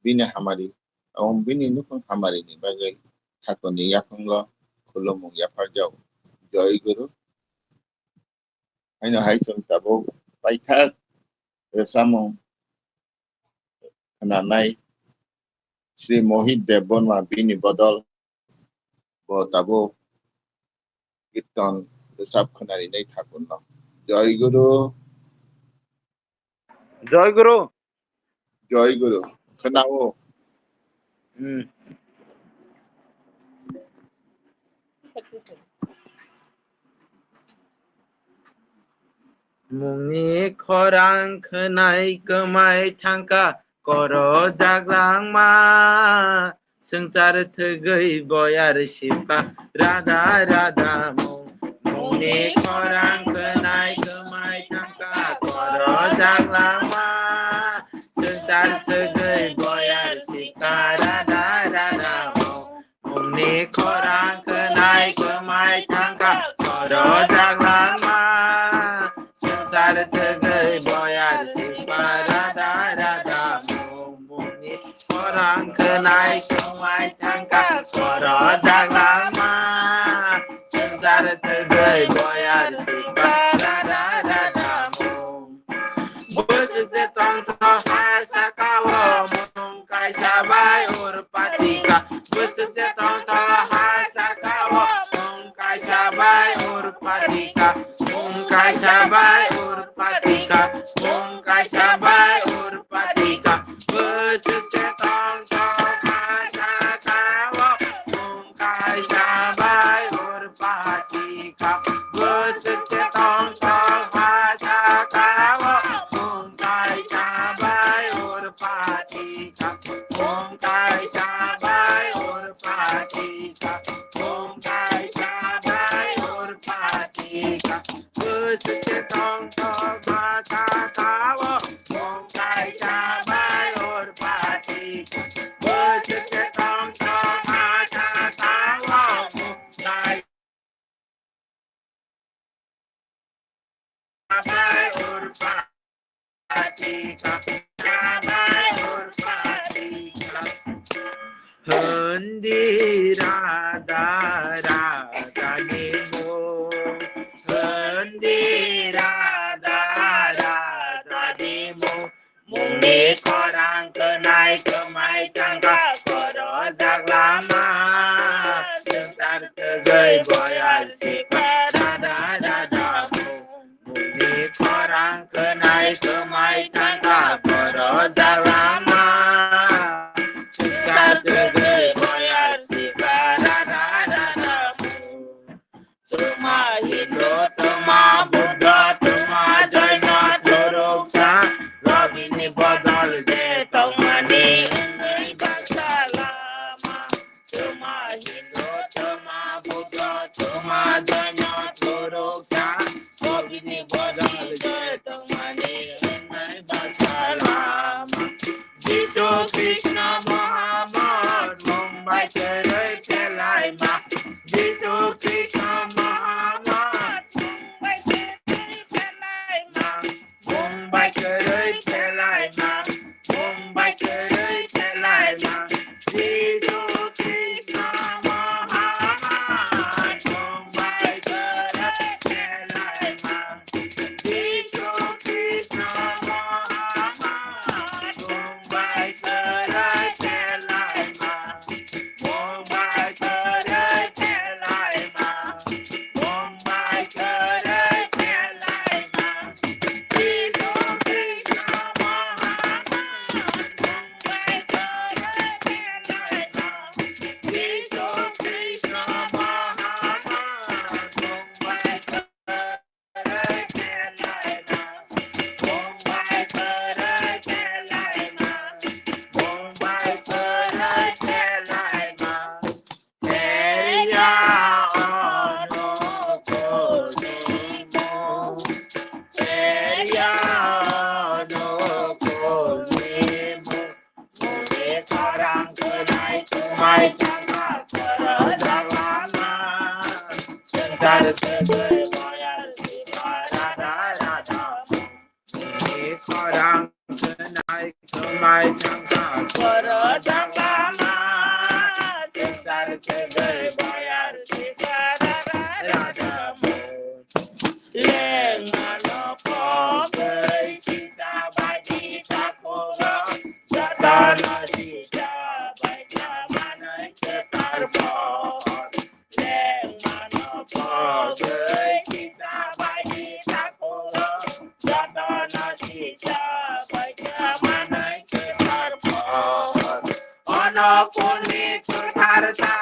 bini hamari ang bini nukung hamari ni bagai Thakuni yakunglo khulumung yaparjau Jai Guru Aino haisum tabo baithak resamung Kananai Sri Mohit Dev Borma bini bodol Bo tabo Kirtan resap khanari nei thakunno Jai Guru জয় গুরু Jai Guru khenao Mungni khorang khnai kemai thangka koro jaglang ma sengcar thegei boyar sipka radha radha mungni khorang khnai kemai thangka koro jaglang ma sengcar thegei boyar sipka radha radha mungni khorang khnai kemai thangka koro jaglang ma Thegei boyar sipka radha radha mungni khorang khnai kemai thangka koro jaglang ma sengcar thegei boyar sipka radha radha Bus de tonto hasa kawo mung kai sabai urpatika Bus de tonto hasa kawo sabai urpatika mungkai sabai urpatika mungkai sabai urpatika besucetong tong masakawa mungkai sabai urpatika besucetong tong masakawa mungkai sabai urpatika mungkai sabai urpatika mungkai sabai urpatika besucetong tong masakawa mungkai sabai urpatika besucetong tong masakawa mungkai sabai urpatika sabai urpatika Hendira dara dadimu Hendira dara dadimu Mungni korang kenai kemai jangka Korozak lama Sentar tegai boyal sifat dada-dadamu Mungni korang kenai kemai jangka Korozak lama Tegai boyar sifat dada-dadamu Tuma Hindu, tuma Buddha, tuma Jaina, Luruksa Robini bodol je tongmani Ngai bangsa lama Tuma Hindu, tuma Buddha, tuma Jaina, Luruksa Robini bodol je tongmani Ngai bangsa lama Yesus Krishna Muhammad Mumbai cerai celai ma Yesus Krishna Muhammad Mumbai cerai celai ma Mumbai cerai celai ma Mumbai cerai celai ma Yesus Krishna Muhammad Mumbai cerai celai ma Yesus Krishna Muhammad Mumbai cerai celai ma Mumbai cerai celai ma Mumbai cerai celai ma Yesus Krishna Muhammad Mumbai cerai celai ma Yesus Krishna Muhammad Mumbai cerai celai ma Mumbai cerai celai ma Mumbai cerai celai ma Eya ono kulimu Eya ono kulimu Mungkin korang kenai kumai cakap Korozak lama Sentar tegai boyar sifat dada-dadamu Mungkin korang kenai kumai cakap Korozak lama Sentar tegai boyar sifat dada-dadamu Leng manopo gai sisa badi takura Jatana sisa baiknya manai cetar pohon Leng manopo gai sisa badi takura Jatana sisa baiknya manai cetar pohon Ono kuni ketarta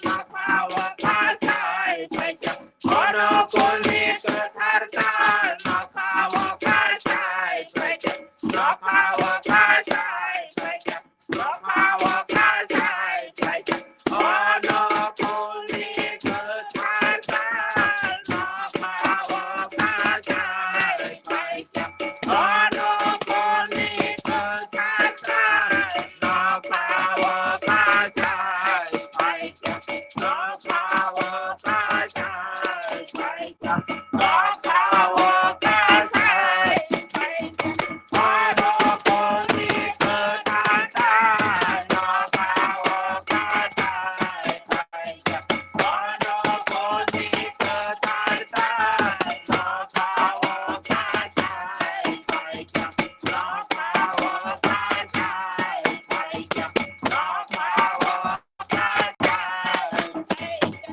nakawa kasai baiknya Ono kuni ketarta nakawa kasai baiknya Nakawa kasai baiknya Nakawa kasai baiknya Ono kuni ketarta nakawa kasai baiknya Ono kuni ketarta nakawa kasai baiknya Nakawa kasai baiknya Nakawa kasai baiknya Ono kuni ketarta nakawa kasai baiknya Ono kuni ketarta nakawa kasai baiknya Nakawa kasai baiknya Nakawa kasai baiknya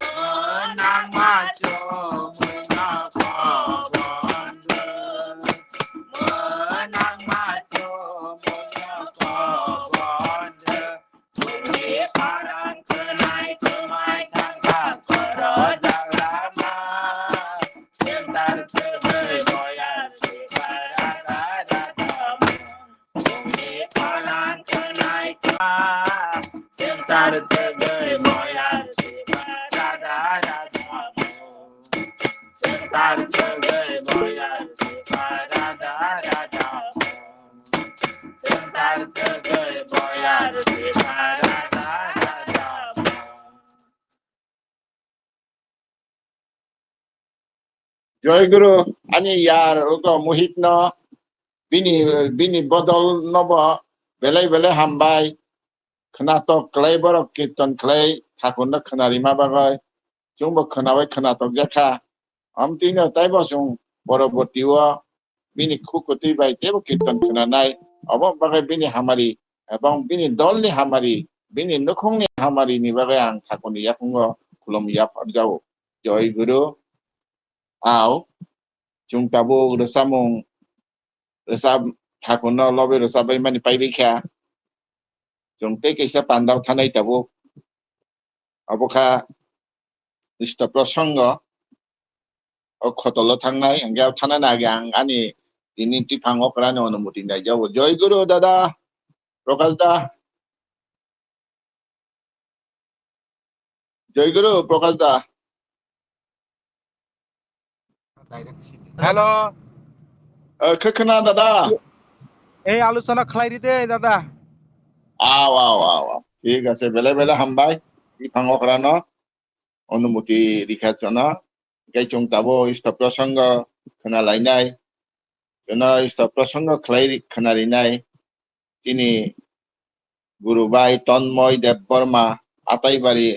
Menang Gay Boyar Siva Radha Radha Sensar Gay Boyar Siva Radha Radha Sensar Gay Boyar Siva Radha Radha Joy Guru, ani yar uko muhit no, bini bodol nobo, belai hambai, kenatok klay borok kirtan klay, takunda kenarima bagai, jumbo kenawai kenatok jaka, amtina taibo jung borobotiwa, bini kukuti bai tebo kirtan kenanai, abang bagai bini hamari, abang bini dolni hamari, bini nukongni hamari ni bagai ang takundi yakungo, kulom yap abjau. Joy Guru, au, jung tabo resamung resab takuno lobe resabai mani paibi kya jung te kaisa pandau thanai tabo aboka isto prasanga o khotolo thangnai angya thana na gang ani tini ti phangok rani অনুমতি নাই যাব জয় গুরু দাদা প্রকাশ দা জয় গুরু প্রকাশ দা hello খখনা দাদা এই আলোচনা খালাইরি দে দাদা আও ঠিক আছে বেলে হামবাই ই phangok rano অনুমতি রিখাছনা gaicong tabo isto prasanga khana lainai jona isto prasanga khlai khana rinai tini Guru Bai Tonmoy Dev Burma Ataibari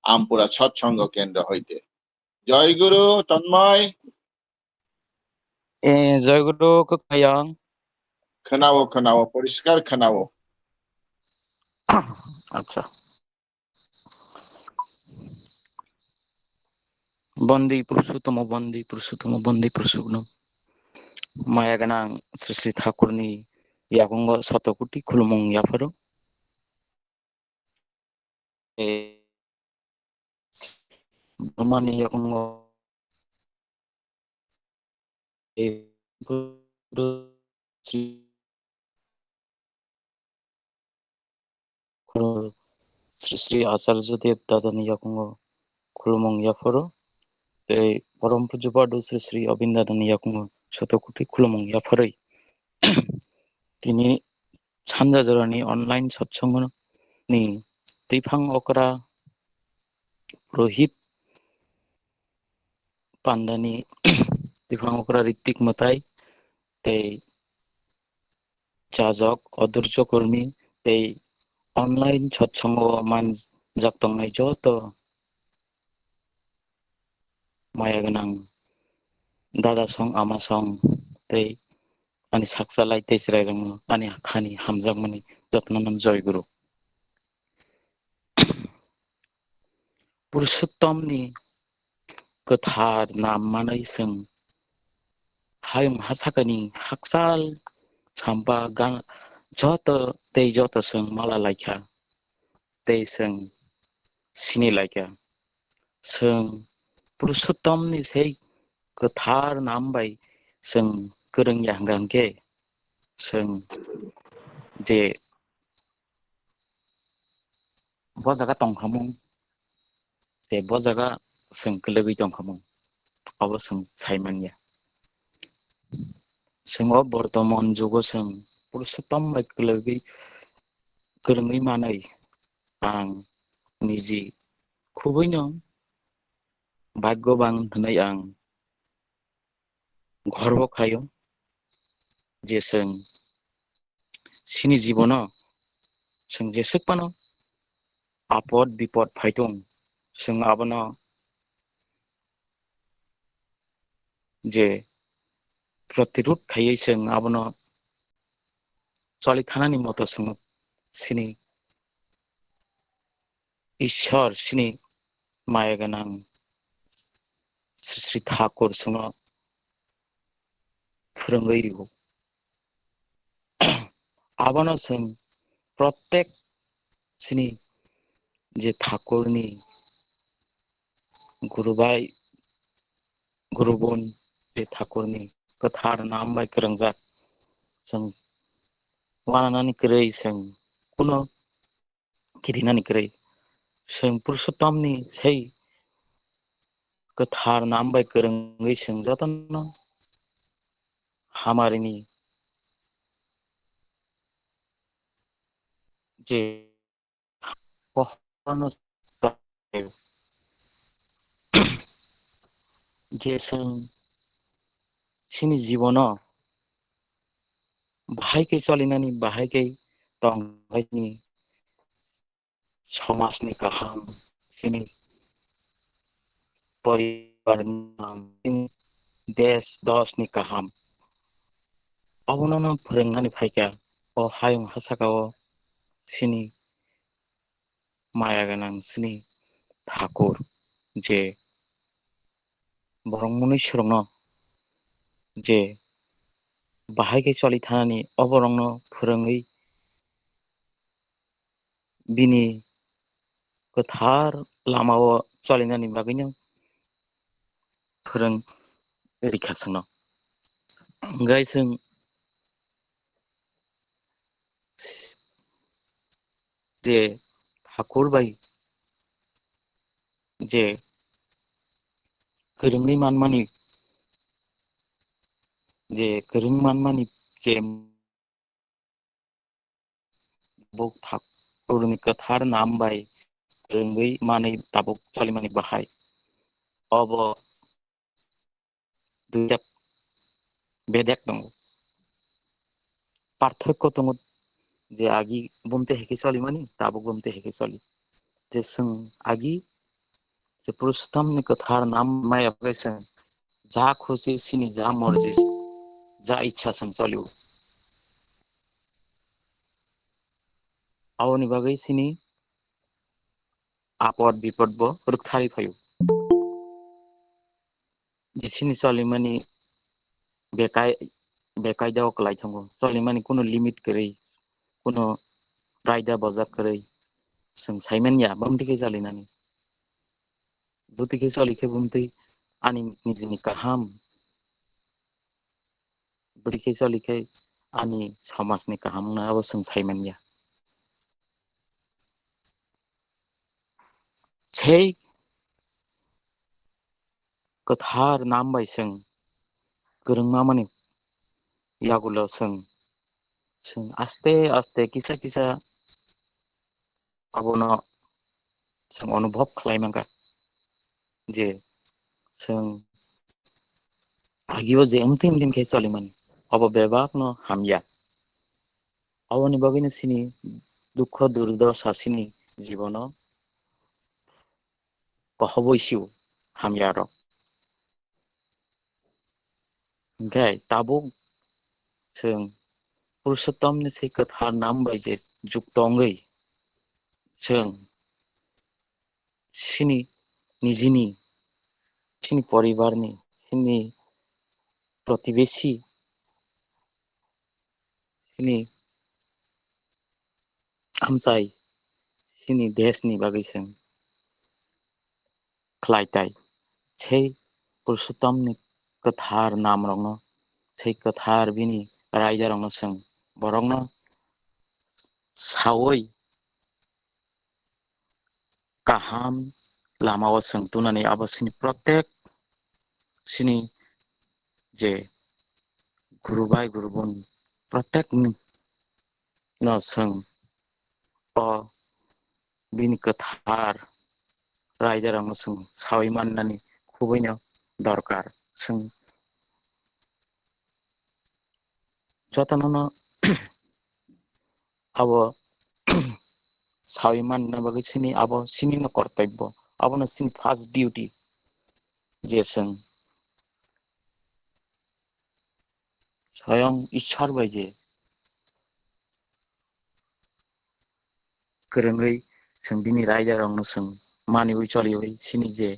Ampura Satsanga Kendra হইতে জয় গুরু তন্ময় জয় গুরু কয়াং খনাও পরিষ্কার খনাও আচ্ছা বন্দী পুরুষোত্তম মায়া গানাং শ্রী শ্রী ঠাকুরনি ইয়াগঙ্গ শতকোটি খুলুমং ইয়াফারো ব্রহ্মানি ইয়াগঙ্গ শ্রী শ্রী আচার্য দেব দাদানি ইয়াগঙ্গ খুলুমং ইয়াফারো পরম পূজ্যপাদ শ্রী শ্রী অবিন্দ দাদানি ইয়াগঙ্গ শতকোটি খুলুমং ইয়াফারৈ তিনি 산자절하니 온라인 서청니 띠팡 오그라 পুরোহিত পান্ডানি 띠팡 오그라 ঋত্বিক মতাই এই যাজক অধৈর্য কর্মী এই অনলাইন সৎসঙ্গ মান 작동의 যত মায়াগনাং দাদাসং আমাসং এই 아니 삭살라이 때시라이랑 아니 하니 함장만이 যত্ননম জয় গুরু পুরুষোত্তমনি गोथार नाम मानै जों हायं हासागानि हाकसाल साम्बा गान जत दै जत जों माला लायखा दै जों सिनि लायखा जों पुरुषोत्तमनि सै गोथार नाम बाय जों गोरों यांगांगे जों जे बजागा दंखामुं जे बजागा जों गोलोबै दंखामुं अबो जों सायमानिया जों बर्तमान जुगाव जों पुरुषोत्तम बाय गोलोबै गोरोङै मानै आं निजि खुबैनो भाग्यवान होननाय आं गर्व खायो जे जों सिनि जीवनाव जों जेसेबां आपद बिपद फायदों जों आबनो जे प्रतिरोध खायै जों आबनो चलिखानानि मत जों सिनि ईश्वर सिनि माया गोनां श्री श्री ठाकुर जों फोरोंगिरिखौ आबनो जों प्रत्येक सिनि जे ठाकुरनि गुरुबाय गुरुबन जे ठाकुरनि गोथार नाम बाय गोरोंजात जों लानानै गोरै जों कुनु किरिनानि करै जों पुरुषोत्तमनि सै गोथार नाम बाय गोरोङै जों जतन हामारिनि जे कखनो जे जों सिनि जीवनाव बाहायकै चलिनानै बाहायकै दंगायनि समाजनि गाहाम सिनि परिवारनि गाहाम देश दशनि गाहाम अबननो फोरोंनानै फायका अ हायुं हासाकाव सिनि माया गोनां सिनि ठाकुर जे बरंमनि सोरंनो जे बाहायकै चलिथानानि अबरंनो फोरोङै बिनि गोथार लामाव चलिनानि बागैनो फोरों रैखा सोंनो गाय जों जे ठाकुर बाय जे गोरोङै मानमानि जे गोरों मानमानि जे बुक ठाकुरनि गोथार नाम बाय गोरोङै मानै दाबुक चलिमानि बाहाय अब दुइटा बेदेक दं पार्थक्य दङ जे आगि बुमते हेके चलिमानि दाबुक बुमते हेके चलि जे जों आगि जे पुरुषोत्तमनि गोथार नाम माया जों जा खुसि सिनि जा मर्जी जा इच्छा जों चलिउ आवनि बागै सिनि आपद विपद बो रुखथारि फायु जिसिनि चलिमानि बेकायदा अकलाय थंगो चलिमानि कुनो लिमिट करै कुनो रायदा बजा करै जों साइमेनिया बमतिके चलिनानि बुतिके चलिखे बुमति आनि निजिनि गाहाम बुतिके चलिखे आनि समाजनि गाहाम नाबो जों साइमेनिया छै गोथार नाम बाय जों गोरों मामानि यागुलो जों आस्ते आस्ते किसा किसा अबनो जों अनुभव खालायनांगा जे जों आगियाव जे उमथिं दिनखे चलिमानि अब बेबाक न हामया आवनि बागैनो सिनि दुख दुर्दशा सिनि जीवन कहबैसिउ हामया र ओमफ्राय ताबुक जों पुरुषोत्तमनि सै गोथार नाम बाय जे जुक्तंगै जों सिनि निजिनि सिनि परिबारनि सिनि प्रतिबेसि सिनि हामसाय सिनि देशनि बागै जों खालायताय छै पुरुषोत्तमनि गोथार नाम रंनो छै गोथार बिनि रायजा रंनो जों बरंनो सावै गाहाम लामाव जों तुनानै आबसिनि प्रत्येक सिनि जे गुरु बाय गुरुबन प्रत्येक न जों अ बिनि गोथार रायजा रंनो जों सावै माननानि खुबैनो दरकार जों जतननो अब साविमान बागै सिनि अब सिनिनो कर्तव्य अबनो सिनि फार्स्ट डिउटी जे जों स्वयं ईश्वर बायदि गोरोङै जों बिनि रायजा रंनो जों मानिवै चलिवै सिनि जे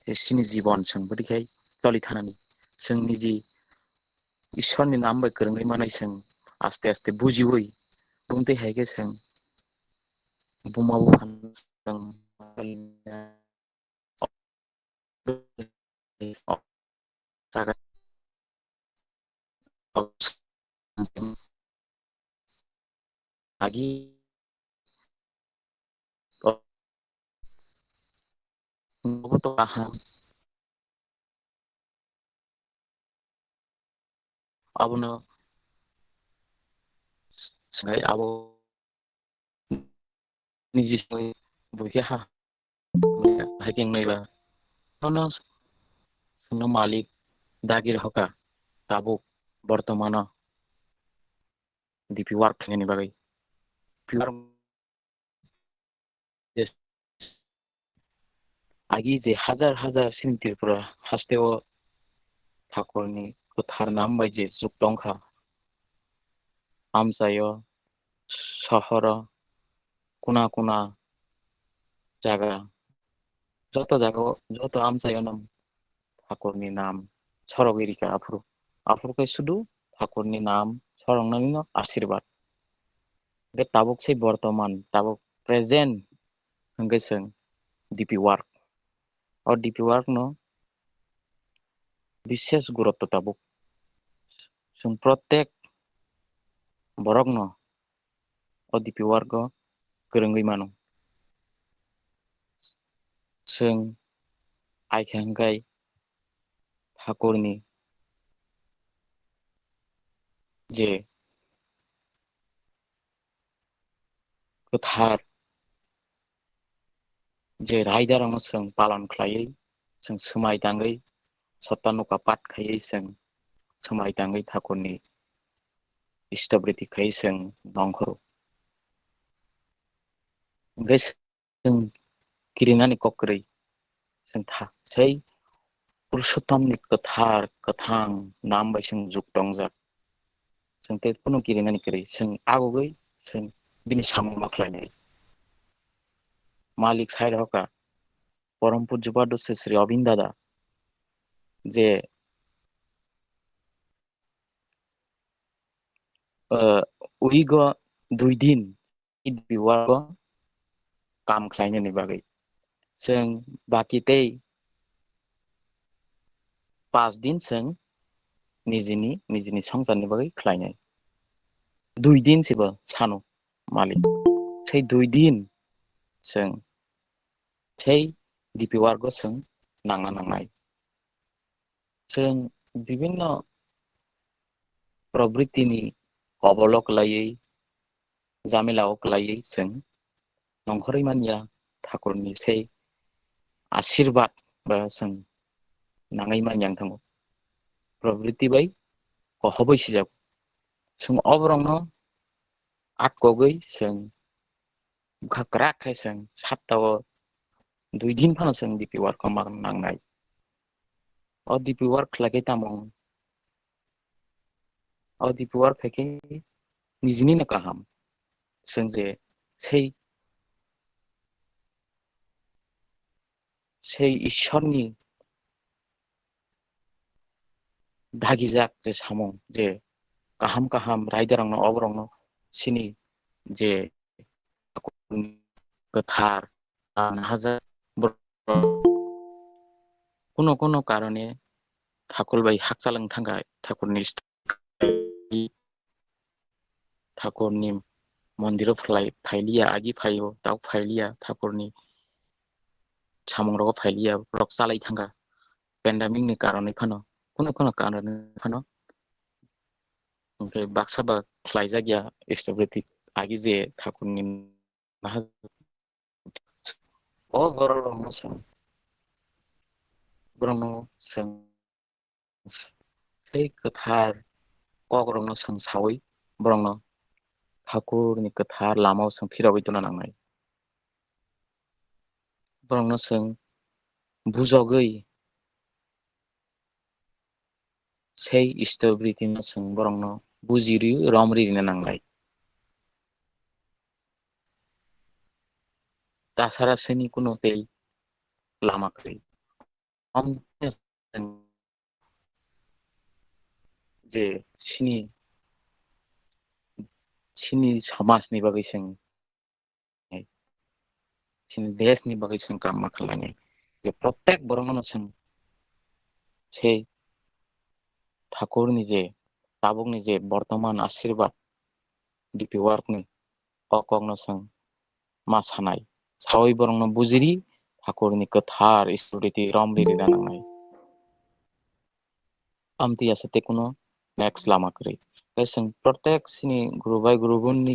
सिनि जीवन जों बोरैहाय चलिथानानि जोंनि जि ईश्वरनि नाम बाय गोरोङै मानाय जों आस्ते आस्ते बुजिवै बुंते हायके जों बुमावो जों agi to kaham abono sangai abo niji sangai buke ha hiking naiba no no malik dagir hoka tabuk বর্তমানে DP work ni bagai pure agi je হাজার সিনতির পুরা হাসতেও ঠাকুরনি কোথার নাম বাই যে যুগ দংখা আমসায় শহর কোনা কোনা জায়গা যত আমসায় নাম ঠাকুরনি নাম সরগিরিকা আফুরকে শুধু ঠাকুরনি নাম সরংনানি আশীর্বাদ গে তাবুক সেই বর্তমান তাবুক প্রেজেন্ট হংগে जों ডিপি ওয়ার্ক और ডিপি ওয়ার্ক नो বিশেষ গুরুত্ব তাবুক जों प्रत्येक borok no o DP work गोरोंगै मानो जों आइखांगाय ठाकुरनि जे गोथार जे रायदारं जों पालन खालायै जों सोमायदाङै सत्तानुका पाठ खायै जों सोमायदाङै ठाकुरनि इष्टबृत्ति खायै जों नंखौ जों गिरिनानै कक्रै जों सै पुरुषोत्तमनि गोथार गोथां नाम बाय जों जुग दंजा जों ते कुनु गिरिनानै करै जों आगै जों बिनि सामु माख्लायनाय मालिक साइड होका परम पूज्य पादुश्री श्री अबिन दादा जे उइगो 2 दिन id biwargo काम खालायनायनि बागै जों बाकी तै 5 दिन जों निजिनि संसारनि बागै खालायनाय 2 दिन सेबो सानो मालिक छै 2 दिन जों छै डिपि वार्गो जों नांनाय जों विभिन्न प्रवृत्तिनि अबलक लायै जामेलावक लायै जों नंखरै मानिया ठाकुरनि सै आशीर्वाद बा जों नाङै मानियां थाङो प्रवृत्ति बाय कहबै सिजाब जों अबरंनो आटकगै जों घाकरा खायसं सातताव 2 दिन फानो जों डिपि वार्क नांनाय अ डिपि वार्क लागे तामं अ डिपि वार्क फेके निजिनि न काहाम जों जे সেই ঈশ্বরনি भागिजाक जे सामं जे काहाम रायदारंनो अबरंनो सिनि जे गोथार हाजार कोनो कारणे ठाकुर बाय हाकसालां थांगाय ठाकुरनि मन्दिराव फायलिया आगि फायो दाउ फायलिया ठाकुरनि सामंरगो फायलिया ब्लक सालाय थांगा पेन्डेमिकनि कारणे फानो कोनो कारणे फानो ओमफ्राय बाक्साबा फ्लाइजा गया स्टेबिलिटी आगि जे ठाकुरनि अ गरनो जों सै गोथार कग्रनो जों सावै ब्रंनो ठाकुरनि गोथार लामाव जों फिरावै दोना नांनाय ब्रंनो जों बुजगै सै इष्टबृत्तिनो जों ब्रंनो बुजिरि रमरिनो नांनाय दासारासेनि कुनु तै लामाखै जे सिनि समाजनि बागै जों सिनि देशनि बागै जों काम खालामनाय जे प्रत्येक बरंनो जों सै ठाकुरनि जे ताबुकनि जे वर्तमान आशीर्वाद डिपि वार्कनि अकंनो जों मासानाय सावै बरंनो बुजिरि ठाकुरनि गोथार स्मृति रमरिरि दानांनाय आमतिया सते कुनो नेक्स्ट लामा करै जों प्रत्येक सिनि गुरु बाय गुरुबुननि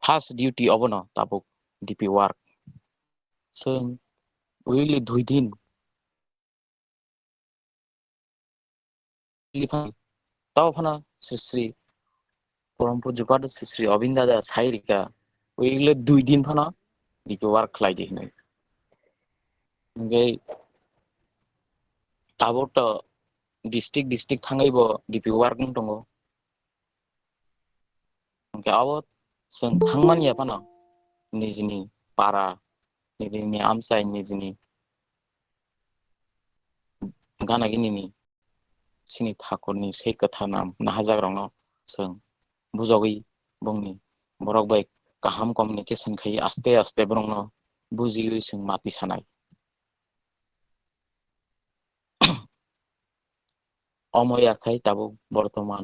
फार्स्ट डिउटी अबनो ताबुक डिपि वार्क जों उइलि 2 दिन ताव फना श्री परम पूज्यपाद श्री अरविंद दादा सायरिका उइले 2 दिन फना डिपि वार्क खालायदि होनाय ओमफ्राय ताबुक डिस्ट्रिक्ट थांनायबो डिपि वार्क दङ ओमफ्राय आवत जों थांमानिया फना निजिनि पारा निजिनि आमसाय निजिनि गानागिनिनि सिनि ठाकुरनि सै कथा नाम नाहाजाग्रावनो जों बुजावै बुंनि बरक बाय गाहाम कम्युनिकेशन खायो आस्ते आस्ते बरंनो बुजियो जों माति सानाय अमय आखाय ताबुक बर्तमान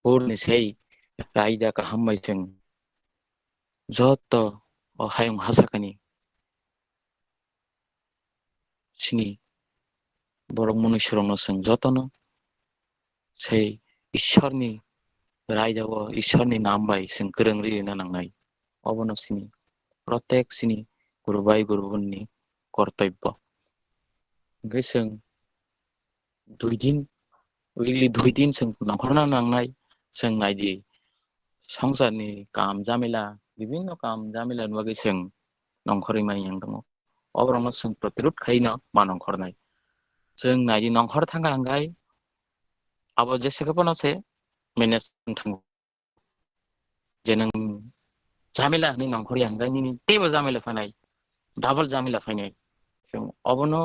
हरनि सै रायदा गाहाम जों जत हायं हासाकानि सिनि बरक मनुष्यरंनो जों जतनो सै ईश्वरनि रायदावो ईश्वरनि नाम बाय जों गोरोंरि नांनाय अबनो सिनि प्रत्येक सिनि गुरुबाय गुरुबुननि कर्तव्य ओमफ्राय जों 2 दिन उइलि 2 दिन जों नखरना नांनाय जों नायदि संसारनि काम जामेला विभिन्न काम जामेला नुवागै जों नंखरै मानियां दङ अबरंनो जों प्रतिरोध खायनो मानंखरनाय जों नायदि नंखर थांगा हांगाय अब जेसेखौबो से मेनेज थांगो जे नों जामेला नि नंखरि हांगायनि तेबो जामेला फानाय डाबल जामेला फायनाय जों अबनो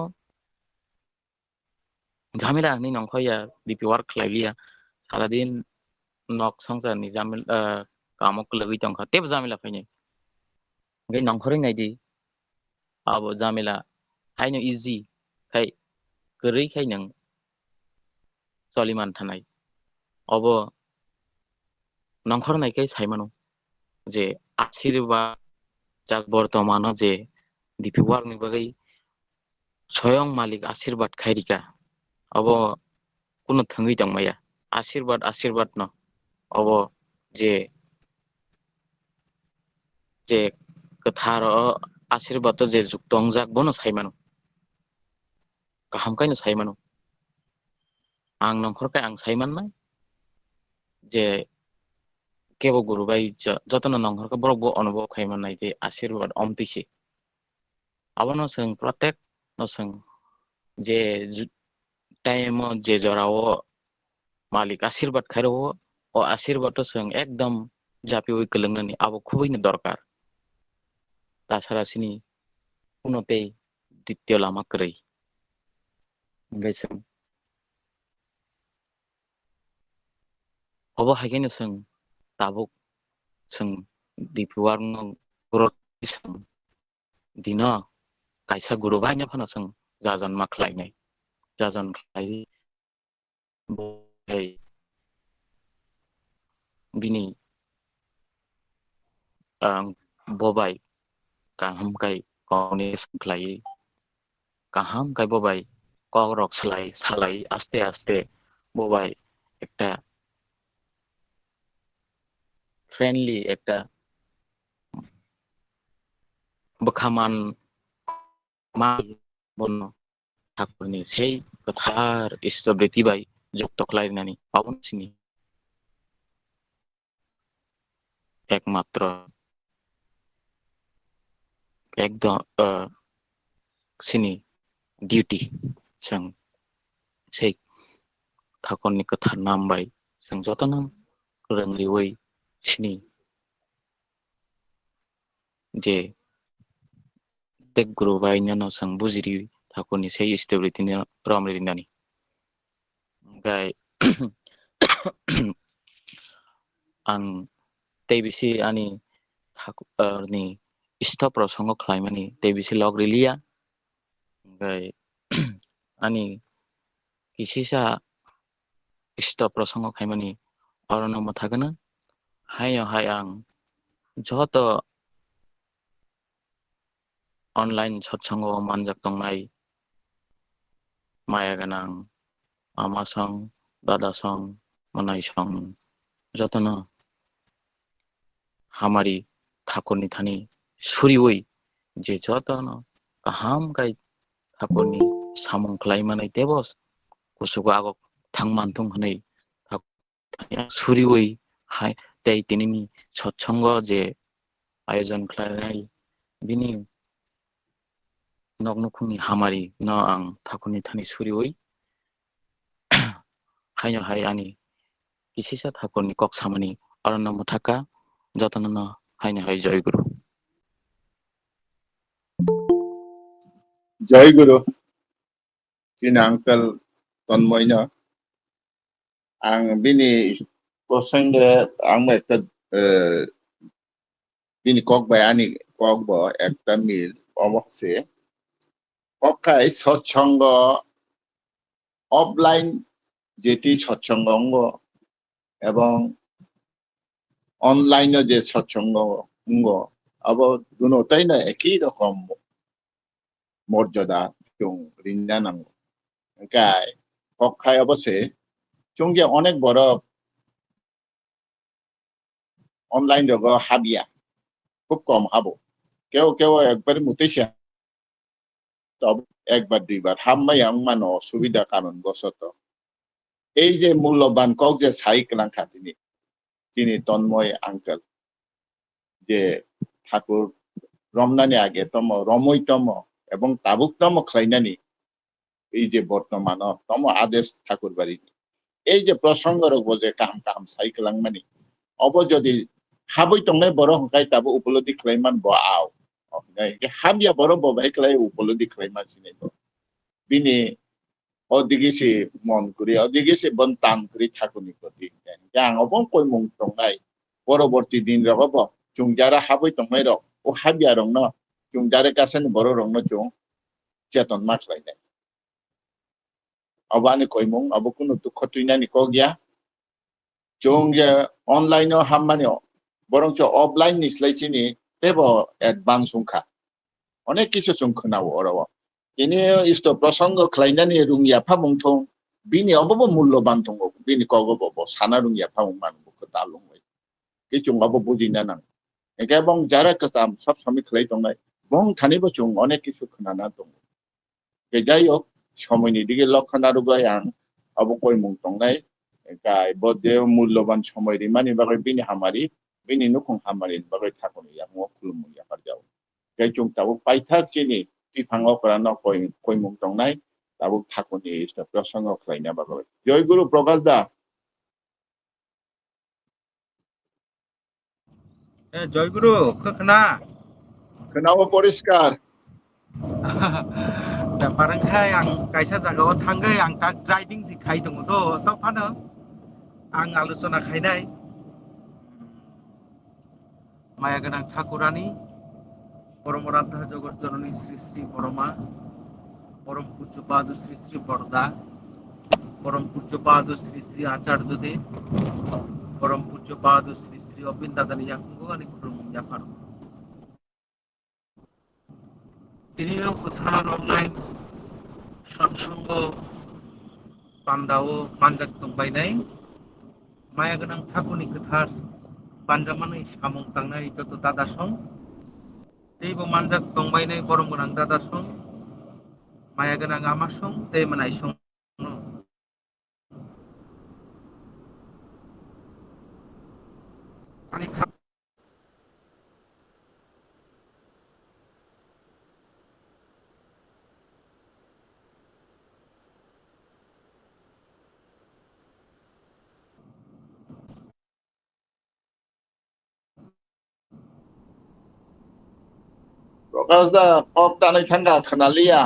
झामेला नि नंखया डिपि वार्क खालायलिया सारा दिन नक संसारनि जामेला कामक लगै दंखा तेबो जामेला फायनाय ओमफ्राय नंखरै नायदि अब जामेला हायनो इजि खाय गोरै खाय नों सलिमान थानाय अब नंखर नायखाय सायमानो जे आशीर्वाद जाक बर्तमान जे डिपि वार्क नि बागै स्वयं मालिक आशीर्वाद खायरिका अब कुनो थंगै दंमाया आशीर्वाद न अब जे गोथार आशीर्वाद जे दंजाक बनो सायमानो गाहामखायनो सायमानो आं नंखरखाय आं सायमाननाय जे केबो गुरु बाय जतन नंखरखौ बरक अनुभव खायमाननाय जे आशीर्वाद अमतिसे अबनो जों प्रत्येक न जों जे टाइम जे जराव मालिक आशीर्वाद खायरो ओ आशीर्वाद जों एकदम जापिवै कलंगनानि आबो खुबैनो दरकार तासारासिनि उनते दित्य लामा करै ओमफ्राय जों अब हायखायनो जों ताबुक जों डिपि वार्क ग्रथ दिनो कायसा गुरु बायनो फानो जों जाजन मा खालायनाय जाजन खालाय बिनि बबाय गाहामखाय गावनि खालायै गाहामखाय बबाय कग्रक सालाय आस्ते आस्ते बबाय একটা फ्रेंडली একটা बखामान मा बनो ठाकुरनि सै गोथार इष्टबृत्ति बाय जुक्त खालायनानै पावनसिनि एकमात्र एकदम सिनि डिउटी जों सै ठाकुरनि गोथार नाम बाय जों जतन रोंलिवै सिनि जे तेग गुरु बायनो न जों बुजिरि ठाकुरनि सै इष्टबृत्तिनि रमरिन्दानि ओमफ्राय आं तेबिसि आनि ठाकुरनि इष्ट प्रसंग खालायमानि तेबिसि लग रिलिया ओमफ्राय आनि किसिसा इष्ट प्रसंग खाइमानि अरन मथागोन हाय हाय आं जत अनलाइन सत्संग मानजाक दंनाय माया गोनां आमा सं दादा सं मनाय सं जतन हामारी ठाकुरनि थानी सुरिवै जे जतन गाहाम गाय ठाकुरनि सामं खालायमानै देबस गुसुखौ आगक थांमानथं हनै सुरिवै हाय दै दिनैनि सत्संग जे आयोजन खालायनाय बिनि नगनखुंनि हामारी न आं ठाकुरनि थानी सुरिवै हाय हाय आनि किसिसा ठाकुरनि कक सामानि अरन मथाका जतन न हाय हाय जय गुरु जय गुरु चिन आंकल तन्मयनो आं बिनि प्रसंग आं एकटा बिनि कक बायानि कक ब एकटा मिल अबसे ककाय सत्संग অফলাইন যেটি সৎসঙ্গ অঙ্গ এবং অনলাইনে যে সৎসঙ্গ অঙ্গ আবার দুটোই না একই রকম মর্যাদা চুং রিন্দানাঙ্গ গায় পক্ষায় অবশ্যই চুঙ্গে অনেক বড় অনলাইন রোগ হাবিয়া খুব কম হাবো কেউ কেউ একবার মুতেছে তবে একবার দুইবার হাম্মাই আংমানো অসুবিধা কারণ বশত এই যে মূল্যবান কক যে সাইকেলাং খাতিনি তিনি তন্ময় আঙ্কেল যে ঠাকুর রমনানি আগে তম রময়তম এবং তাবুকতম খাইনানি এই যে বর্তমান তম আদেশ ঠাকুর বাড়ি এই যে প্রসঙ্গ রোগ যে কাম কাম সাইকেলাং মানি অব যদি হাবই তংনাই বড় হংকাই তাবো উপলব্ধি খাইমান ব আও হাবিয়া বড় ববাই খাই উপলব্ধি খাইমান সিনাইব বিনি অদিগেছে মন করি অদিগেছে বন টান করি ঠাকুরনি প্রতি আং অবং কই মুং তংনাই পরবর্তী দিন রব চুং যারা হাবই তংনাই রক ও হাবিয়া রং ন চুং যারা কাছেন বড় রং ন চুং চেতন মাখলাই নাই অবানি কই মুং অব কোনো দুঃখ তুইনানি ক গিয়া চুং যে অনলাইন হামমানি বরঞ্চ অফলাইন নিসলাইছিনি তেব এডভান্স সংখ্যা অনেক কিছু সংখ্যাও অরব ini isto prasangga khlainani rungya phamung thong bini obo mullobban thong bini kogo bo sana rungya phamung man bu talung mai kichung obo bujina nang ekabong jara kasam sab sami khlai tongnai bong thani bo chung onek kichu khnana tong ke jayok সময়নি দিকে লক্ষ্য নারুগাই আং obo koi mung tongnai kai bode mullobban সময় rimani bagai bini hamari bini nukhung hamari bagai thakoni yang mo khulum ya parjau kai chung tabu paithak chini Panggo karena koi mung tongnai tabu ঠাকুরনি ইষ্ট প্রসঙ্গ খাইনা বাবা জয় গুরু প্রকাশ দা জয় গুরু খোকনা खोनाबो परिष्कार दा बारंखाय आं कायसा जागाव थांगै आं दा driving सिखाय दङ तो फानो आं आलोचना खायनाय माया गोनां ठाकुरानी परमराध्य जगत जननी श्री श्री बरमा परम पूज्यपाद श्री श्री बरदा परम पूज्यपाद श्री श्री आचार्य देव परम पूज्यपाद श्री श्री अबिन दादानि याकुंगो आणि खुलुम याफार তিনিও কোথার অনলাইন সৎসঙ্গ পান্দাও পাঞ্জাক দंबायनाय माया गोनां ठाकुरनि गोथार पान्जामानै सामं थांनाय যত दादा सं दैब मानजाक दंबायनाय बरम गोनां दादा सं माया गोनां आमा सं दै मोनाय सं প্রকাশ দা কক টানাই থাঙ্গা খানালিয়া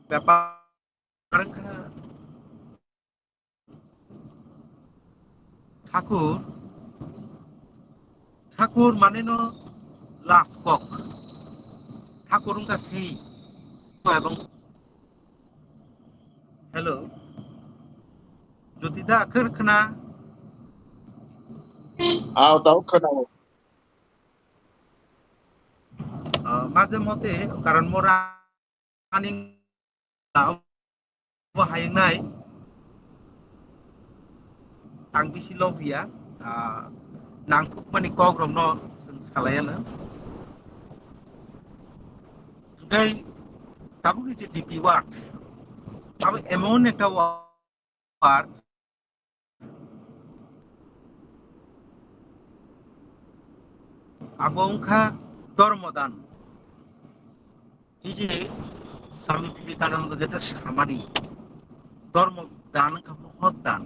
ব্যাপার ঠাকুর ঠাকুর মানে ন লাস কক ঠাকুর সেই এবং হ্যালো যদি দা খনা তাও खोनाও মাঝে মতে কারণ মোরা আনি হাইনাই आं बिसिल' गैया नांखुक माने कग्रमनो जों सालायानो ओमफ्राय दाबो जे डिपि वार्क दाबो एमन একটা वार्क आबंखा धर्मदान এই যে স্বামী বিবেকানন্দ যেটা সামারি ধর্মদান মহৎদান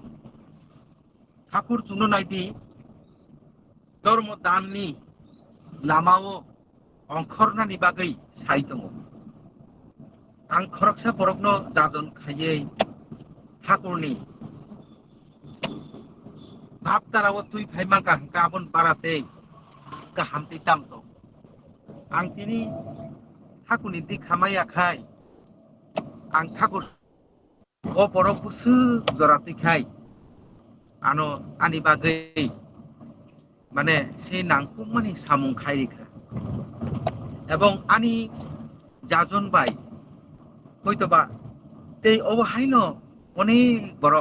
ঠাকুর जुनो नायदि धर्मदाननि लामाव अंखरनानि बागै साय दङ आं खरकसा बरकनो जादन खायै ठाकुरनि भाबताराव तुइ फाइमा गाबोन बाराते गाहामति दामतो आं तिनि ठाकुरनि दिखामायाखाय आं ठाकुर ओ बरक बुसु जरातिखाय आनो आनि बागै माने से नांखुक माने सामुं खायरिखा এবং आनि जाजन बाय হয়তোবা এই অবহাইন অনেক বড়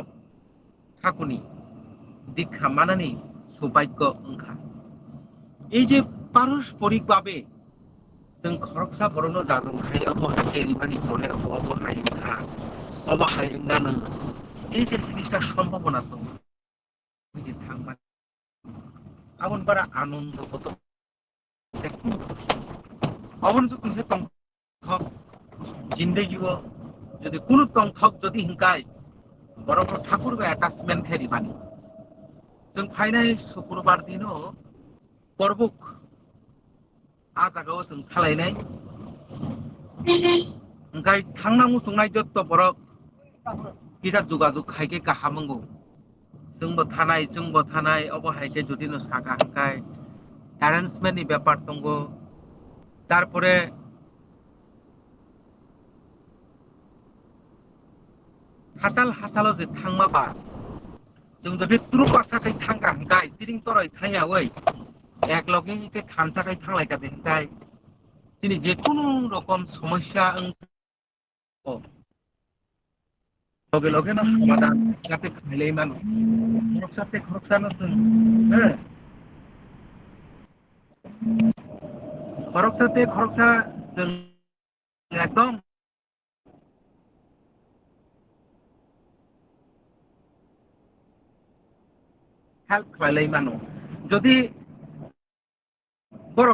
ঠাকুরনি দীক্ষা মানানি সৌভাগ্য ओंखा এই যে পারস্পরিকভাবে जों खरकसा बरनो जाजन खाय অবহাইরি মানি বলে অবহাইখা অবহাইনাनो এই যে জিনিসটা সম্ভাবনা তো যে থাকবা আবন বারা আনন্দ কত দেখুন আবন তো তুমি তং জিন্দেগিও যদি কোনো তংথক যদি হিংকায় বড় বড় ঠাকুর বা অ্যাটাচমেন্ট হেরি বানি जों फाइनाय शुक्रबार दिनो बरबुक आ जागाव जों खालायनाय ओंखाय थांनांगौ संनाय जत्त बरक गिजा जुगाजुग खायके गाहामंगौ जोंबो थानाय अबहायके जुदिनो सागा हांखाय अरेन्जमेन्टनि ব্যাপার दंगो तारपरे हासाल जे थांमाबा जों जुदि तुरुपासाखै थांगा हांखाय तिरिं तरय थायावै एकलगे के खानसाखै थांलायगा बेंखाय दिनै जेकुनु रकम समस्या लगे लगे ना समाधान जाते खाइलै मानो खरकसा न जों खरकसा जों एकदम हेल्प खाइलै मानो যদি বড়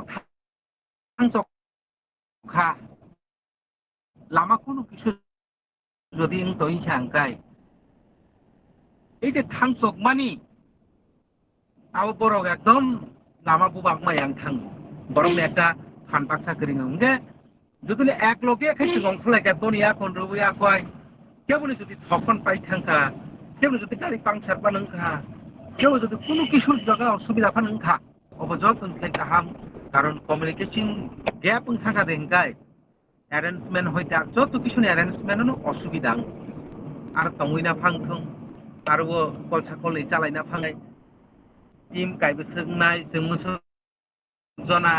थांसखा लामा কোনো কিছু যদি তৈ সাংকাই এই যে থাংসক মানি আও বড় একদম লামা বুবাক মায়াং থাং বড় একটা ফানপাকসা করিং যে যদি এক লগে খাইছে গংখলাইকা দনিয়া কোন রুয়া কয় কেবল যদি থকন পাই থাংকা কেবল যদি গাড়ি পাংচার বানংখা কেবল যদি কোনো কিছুর জায়গা অসুবিধা ফানংখা অবজত উনকে কাহাম কারণ কমিউনিকেশন গ্যাপ থাকা দেখায় অ্যারেঞ্জমেন্ট হইতা যত কিছু অ্যারেঞ্জমেন্ট অসুবিধা আর তমইনা ফাংথং আর ও কলসা কলে চালাইনা ফাঙাই টিম গাইबो सोंनाय जों मोसो जना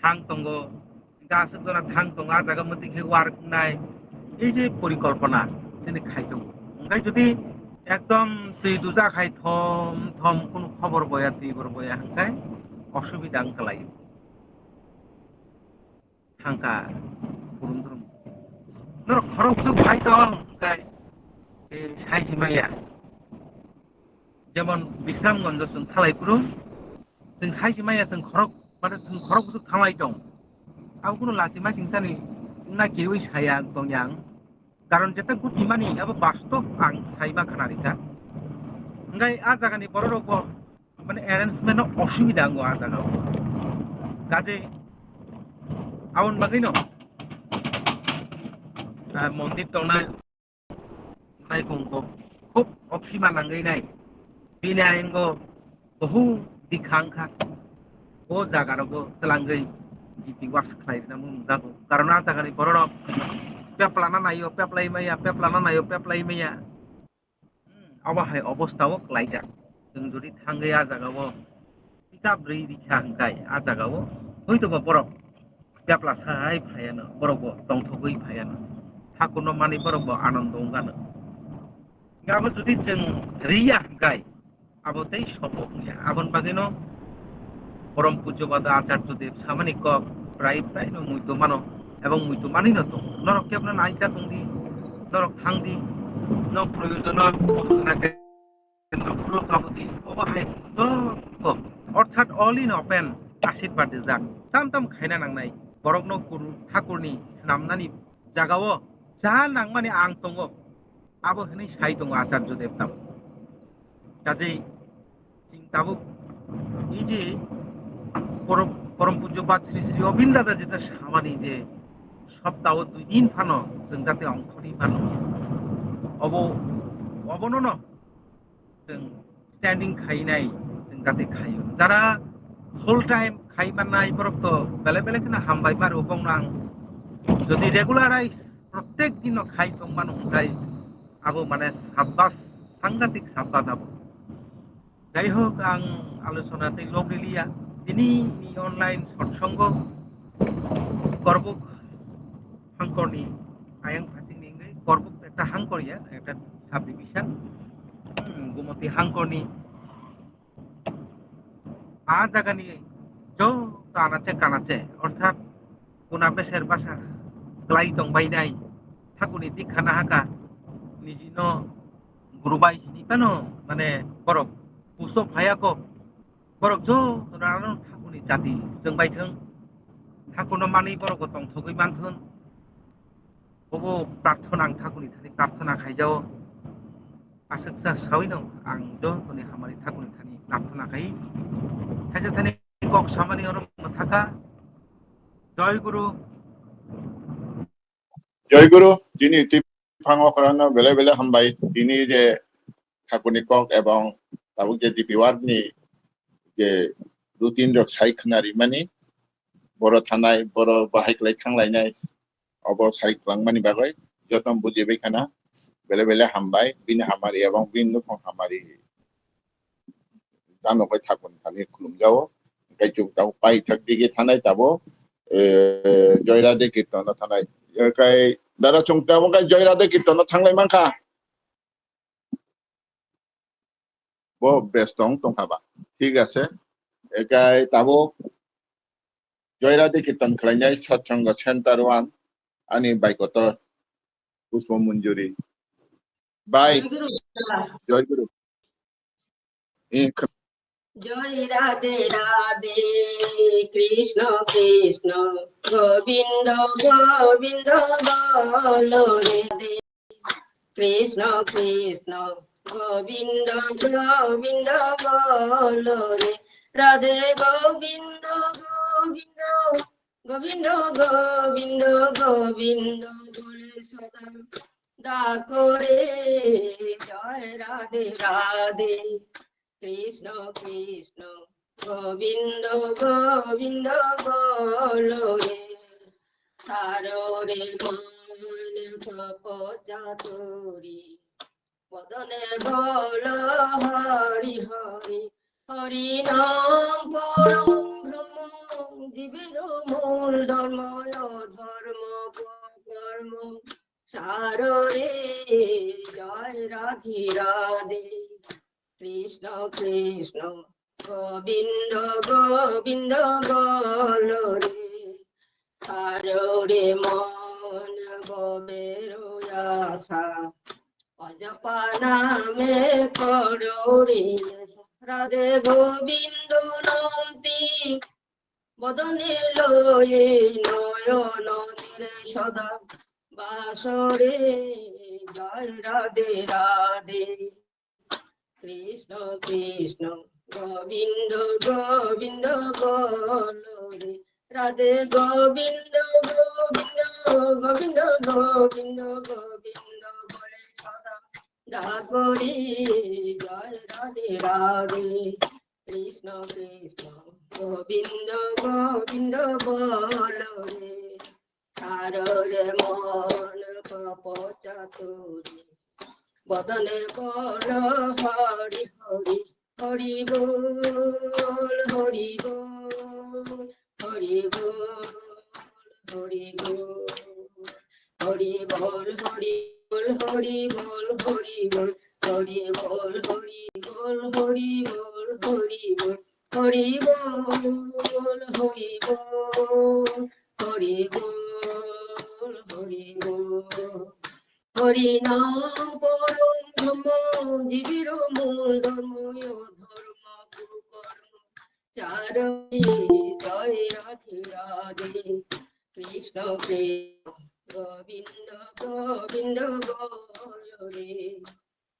थां दंग गासो जना थां दं आ जागा मतिखे वार्क नाय এই যে পরিকল্পনা তিনি খাইতো ओंखाय जुदि एकदम दै दुजा खाय थम কোনো খবর বয়া दैबर बया हांखाय असुबिदा ओंखालायो थांका गुरुंद्रम नर खरकसो भाई दं ओंखाय ए साइजिमाया যেমন বিশ্রামগঞ্জ जों खालायपुरु जों साइजिमाया जों खरक माने जों खरकसो खालाय दं आव কোনো लाजिमा सिंसानि ना केवै साया दं यां কারণ যেটা গুটিমানি আবার বাস্তব আং সাইবা খানারিকা ओंखाय आ जागानि बर' रक माने अरेन्जमेन्ट असुबिदा आंगो आ जागाव काजे आउन बागैनो मन्दिर दंनाय नायगंगो खूब अक्षिमा नांगैनाय बिनायंगो बहु दिखांखा ओ जागारगो तलांगै जिति वार्स खायना मुंदागो कारण आ जागानि बर' रक पेप्लाना नायो पेप्लाय मैया abahay obostao klaijak जों जुदि थाङै आ जागावो किताब रै रिखा हंखाय आ जागावो हयतोबा बरफ बेप्ला साहाय फायानो बरफबो दंथ'गै फायानो थाकुनो मानि बरफबो आनन्द गानो गाबो जुदि जों रैया हंखाय आबो दै सबकनिया आबन बागैनो परम पूज्यपाद आचार्यदेव सामानि क प्राय प्राय न मुइतो मानो এবং मुइतो मानि न तो नरक केबना नाइका दंदि नरक थांदि न प्रयोजन नाके अर्थात अल इन अपेन आशीर्बाद जाक ताम ताम खायना नांनाय बरकनो गुरु ठाकुरनि नामनानि जागावो जा नांमाने आं दङो आबो हनै साइ दङ आचार्यदेव ताम काजै ताबो इजे परम पूज्यपाद श्री श्री अबिन दादा जेटा सामानि जे सप्ताह 2 दिन फानो जों जाते अंखनि फानो अबनो न जों स्टैंडिंग खायनाय जों जाते खायो जारा फुल टाइम खायमानाय बरफ तो बेले बेले ना हामबाय बार उबंग आं যদি রেগুলারাইজ প্রত্যেক দিন খাই সংমান হंखाय আবো মানে সাব্বাস সাংঘাতিক সাব্বাস আবো যাই হোক আং আলোচনাতে লগলিয়া তিনি অনলাইন সৎসঙ্গ গর্ব হাঙ্করনি আয়াং ফাতিনি গর্ব একটা হাঙ্করিয়া একটা সাবডিভিশন गुमती हांकरनि आ जागानि जो कानाचे अर्थात गुना बेसेर बासा ग्लाई दंबायनाय ठाकुरनि दिखाना हाका निजिनो गुरुबाय निपानो माने बरफ पुसो फायाको बरफ जो रानो ठाकुरनि जाति जोंबायथों ठाकुरनो मानि बरफको दंथ'गै मानथोन बबो प्रार्थना ठाकुरनि थाखाय प्रार्थना खायजाओ आसक्ता सावै दं आं द कोनि हामारि ठाकुरनि थाखाय प्रार्थना खाय थाइसे थाने कक सामानि अरम थाका जय गुरु दिनै टिफाङाव करानो बेले बेले हामबाय दिनै जे ठाकुरनि कक एबं ताबुक जे दिपिवारनि जे रुटिन रक साइखनारि माने बर' थानाय बर' बाहायख्लाय थांलायनाय अब साइख्लांमानि बागै जतन बुजिबाय खाना बेले बेले हामबाय बिन हामारि एबं बिन नुफं हामारि जानोबाय ठाकुरनि थाखाय खुलुमजाओ गायजुग दाव पाइ थाक दिगे थानाय ताबो जयराधे कीर्तन थानाय एकाय दादा चंटाबो गाय जयराधे कीर्तन थांलाय मांखा बो बेस्ट दं हाबा ठीक আছে एकाय ताबो जयराधे कीर्तन खालायनाय सत्संग सेंटर 1 आनि बाइकत पुष्प मंजुरी बाय जय गुरु जय राधे राधे कृष्ण कृष्ण गोविंद गोविंद बोलो रे कृष्ण कृष्ण गोविंद गोविंद बोलो रे राधे गोविंद गोविंद गोविंद गोविंद गोविंद बोले सदा डाको रे जय राधे राधे कृष्ण कृष्ण गोविंद गोविंद बोलो रे सारो रे मन कपचातुरी पदने बोलो हरि हरि हरि नाम परम ब्रह्म जीवेर मूल धर्म धर्म कर्म सारो रे जय राधे राधे कृष्ण कृष्ण गोविंद गोविंद बोलो रे सारो रे मन गोबेरो आशा अजपा नामे करो रे राधे गोविंद नंदी बदने लये नयन नीरे सदा बासरे जय राधे राधे कृष्ण कृष्ण गोविंद गोविंद बोलो रे राधे गोविंद गोविंद गोविंद गोविंद गोविंद बोले सदा डाकोरी जय राधे राधे कृष्ण कृष्ण गोविंद गोविंद बोलो रे सारो रे मन कपचातुरी বদনে বল হরি হরি হরি বল হরি বল হরি বল হরি বল হরি বল হরি বল হরি বল হরি বল হরি বল হরি বল হরি বল হরি বল হরি বল হরি বল হরি বল হরি বল হরি নাম পরম ধর্ম জীবের মূল ধর্ম ধর্ম কর্ম চারি জয় রাধে রাধে কৃষ্ণ কৃষ্ণ গোবিন্দ গোবিন্দ বল রে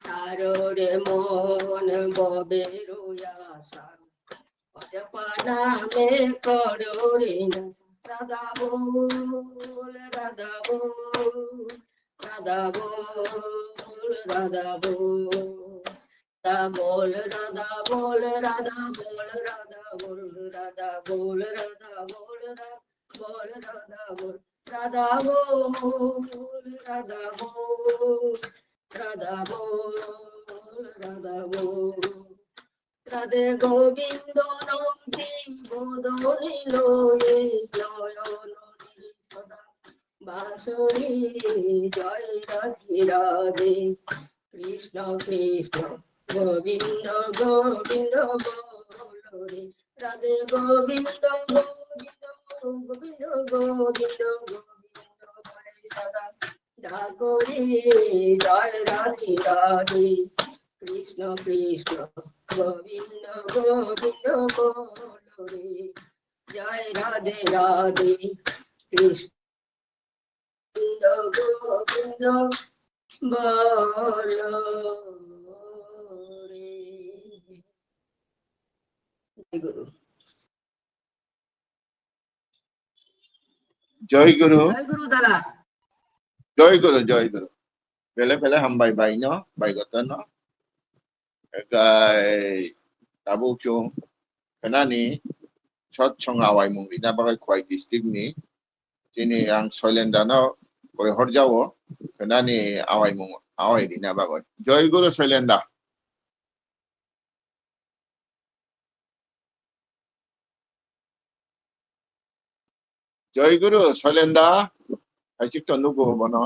তারে মন ববের আশা অজপা নামে করো রে রাধা বল রাধা বল রাধা বল রাধা বল রাধা বল রাধা বল রাধা বল রাধা বল রাধা বল রাধা বল বল রাধা বল রাধা বল রাধা বল রাধা বল রাধা বল রাধে গোবিন্দ নন্দি বোধনি লয়ে নয়ন সদা বাসরি জয় রাধে রাধে কৃষ্ণ কৃষ্ণ গোবিন্দ গোবিন্দ বল রে রাধে গোবিন্দ গোবিন্দ গোবিন্দ গোবিন্দ গোবিন্দ বলে সদা ডাকরে জয় রাধে রাধে কৃষ্ণ কৃষ্ণ গোবিন্দ গোবিন্দ বল রে জয় রাধে রাধে কৃষ্ণ গোবিন্দ বল রে। জয় গুরু জয় গুরু জয় গুরু দাদা জয় গুরু জয় গুরু bele bele hambai bai no bai gotan no kai tabu chung kanani shot chong awai mung rina bagai khwai district ni jini ang soilenda no koi horjawo kanani awai mung awai rina bagai joy guru soilenda joy guru soilenda achik to nugo bono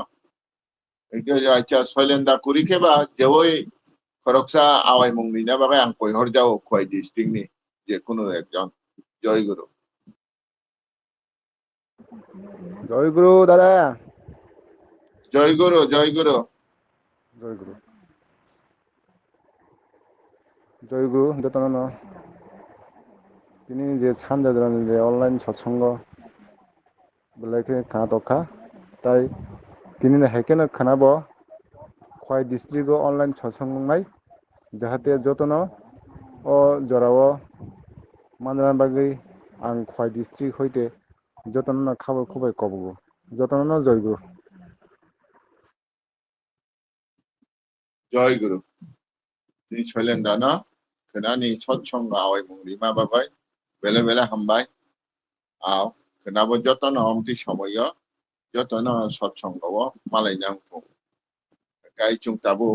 itu aja soilenda kuri keba jewoi খরকসা আওয়াই মুংনি না বাবা আং কই হর যাও Khowai district নি যে কোনো একজন জয় গুরু জয় গুরু দাদা জয় গুরু জয় গুরু জয় গুরু জয় গুরু দতন তিনি যে ছান্দাদ্রান যে অনলাইন সৎসঙ্গ বলাইকে কাঁতকা তাই তিনি হেকেন খানাব খোয়াই ডিস্ট্রিক্ট অনলাइन সৎসঙ্গনাই जाहाथे जतनो ओ जराव मानरा बागै आं खवाई डिस्ट्रिक्ट हইতে जतनो खाबर खुबाय कबगो जतनो जयगुरु জয় গুরু তিনি ছিলেন দানা কেনানি সৎসঙ্গ আওয়াই মুংরি মা বাবাই বেলে বেলে হামবাই আও কেনাবো যতনো অমতি সময় যতনো সৎসঙ্গ মালাই নাংকো গাই চুং তাবু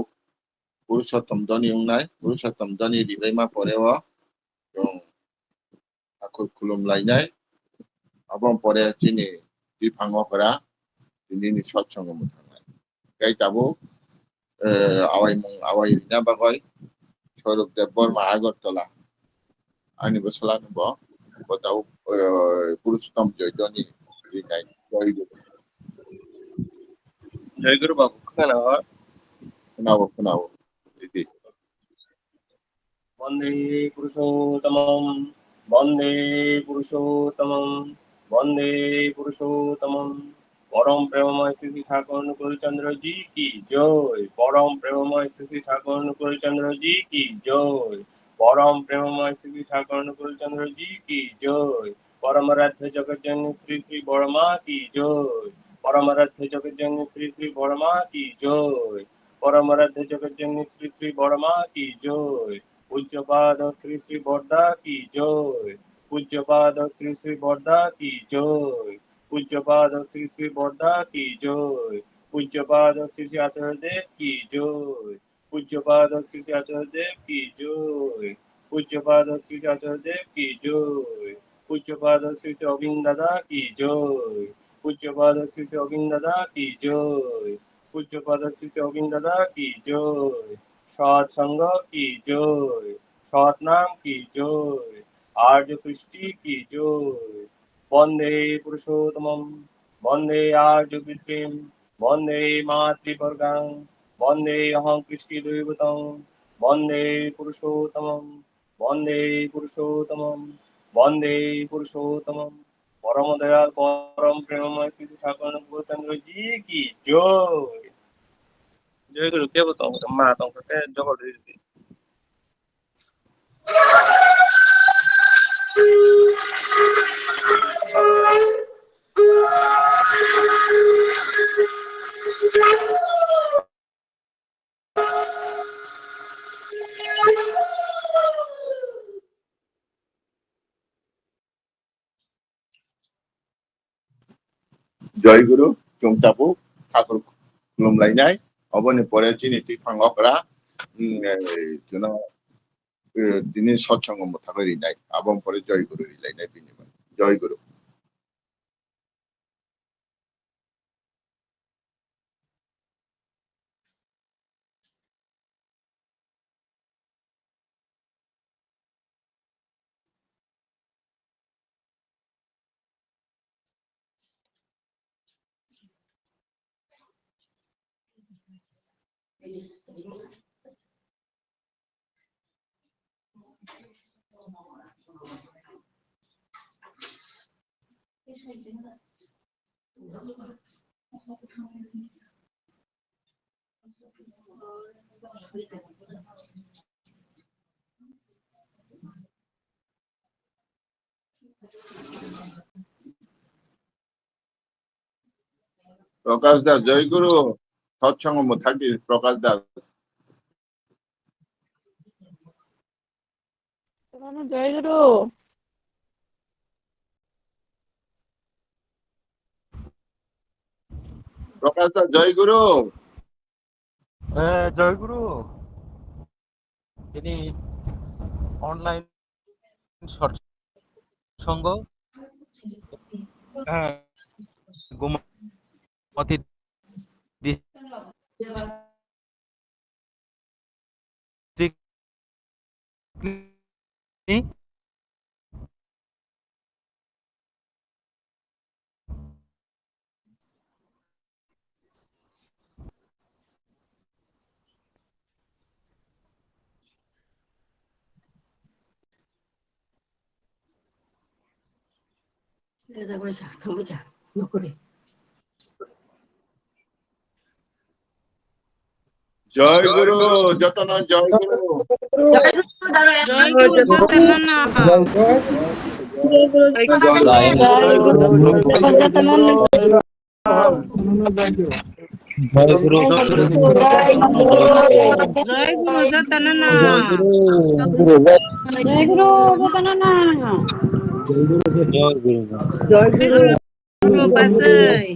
পুরুষোত্তম ধনী উংনাই পুরুষোত্তম ধনী রিবাইমা পরেও এবং আকুর খুলুম লাইনাই এবং পরে তিনি বিভাঙকরা তিনি সৎসঙ্গ মুথানাই গাই তাবু আওয়াই মুং আওয়াই রিনা বাগয় স্বরূপ দেব বর্মা আগরতলা আনি বসলা নব বতাও পুরুষোত্তম জয়ধনী রিনাই জয় গুরু বাবু শোনাবো শোনাবো দিদি বন্দে পুরুষোত্তমম বন্দে পুরুষোত্তমম বন্দে পুরুষোত্তমম পরম প্রেমময় শ্রী ঠাকুর অনুকূলচন্দ্র জি কি জয় পরম প্রেমময় শ্রী ঠাকুর অনুকূলচন্দ্র জি কি জয় পরম প্রেমময় শ্রী ঠাকুর অনুকূলচন্দ্র জি কি জয় পরমারাধ্য জগজ্জননী শ্রী শ্রী বড়মা কি জয় পরমারাধ্য জগজ্জননী শ্রী শ্রী বড়মা কি জয় পরমারাধ্য জগজ্জননী শ্রী শ্রী বড়মা কি জয় পূজ্যপাদ শ্রী শ্রী বর্দা কি জয় পূজ্যপাদ শ্রী শ্রী বর্দা কি জয় পূজ্যপাদ শ্রী শ্রী বর্দা কি জয় পূজ্যপাদ শ্রী শ্রী আচার্যদেব কি জয়। পূজ্যপাদ শ্রী শ্রী আচার্যদেব কি জয়। পূজ্যপাদ শ্রী শ্রী আচার্যদেব কি জয়। পূজ্যপাদ শ্রী শ্রী অবিন্দ দাদা কি জয়। পূজ্যপাদ শ্রী শ্রী অবিন্দ দাদা কি জয়। পূজ্যপাদ শ্রী শ্রী অবিন্দ দাদা কি জয়। সৎসঙ্গ কি জয়। সৎ নাম কি জয়। আর্য কৃষ্টি কি জয়। বন্দে পুরুষোত্তমম বন্দে আর্য পিতৃম বন্দে মাতৃবর্গাং বন্দে অহং কৃষ্টি দৈবতং বন্দে পুরুষোত্তমম বন্দে পুরুষোত্তমম বন্দে পুরুষোত্তমম পরম দয়াল পরম প্রেমময় শ্রী ঠাকুর গৌরচন্দ্র জি কি জয়। জয় গুরু কে বতাও মা তোমাকে জগৎ দিদি। जय गुरु चुंगटापु ठाकुर खुलुमलायनाय अबनि परे जिनि तिफांगकरा जुना दिनै सत्संग मोथाखै रिनाय आबम परे जय गुरु रिलायनाय बिनिमोन जय गुरु। प्रकाश दास जय गुरु सत्संग मोथाखि प्रकाश दास জয় গুরু। प्रकाश दास जय गुरु। জয় গুরু। তিনি অনলাইন সৎসঙ্গ গোমতী ডিস্ট্রিক্ট जय गुरु जतन जय गुरु। জয় গুরু দাদা জয় গুরু যতনানা জয় গুরু যতনানা জয় গুরু বদনানা জয় গুরু বাজয়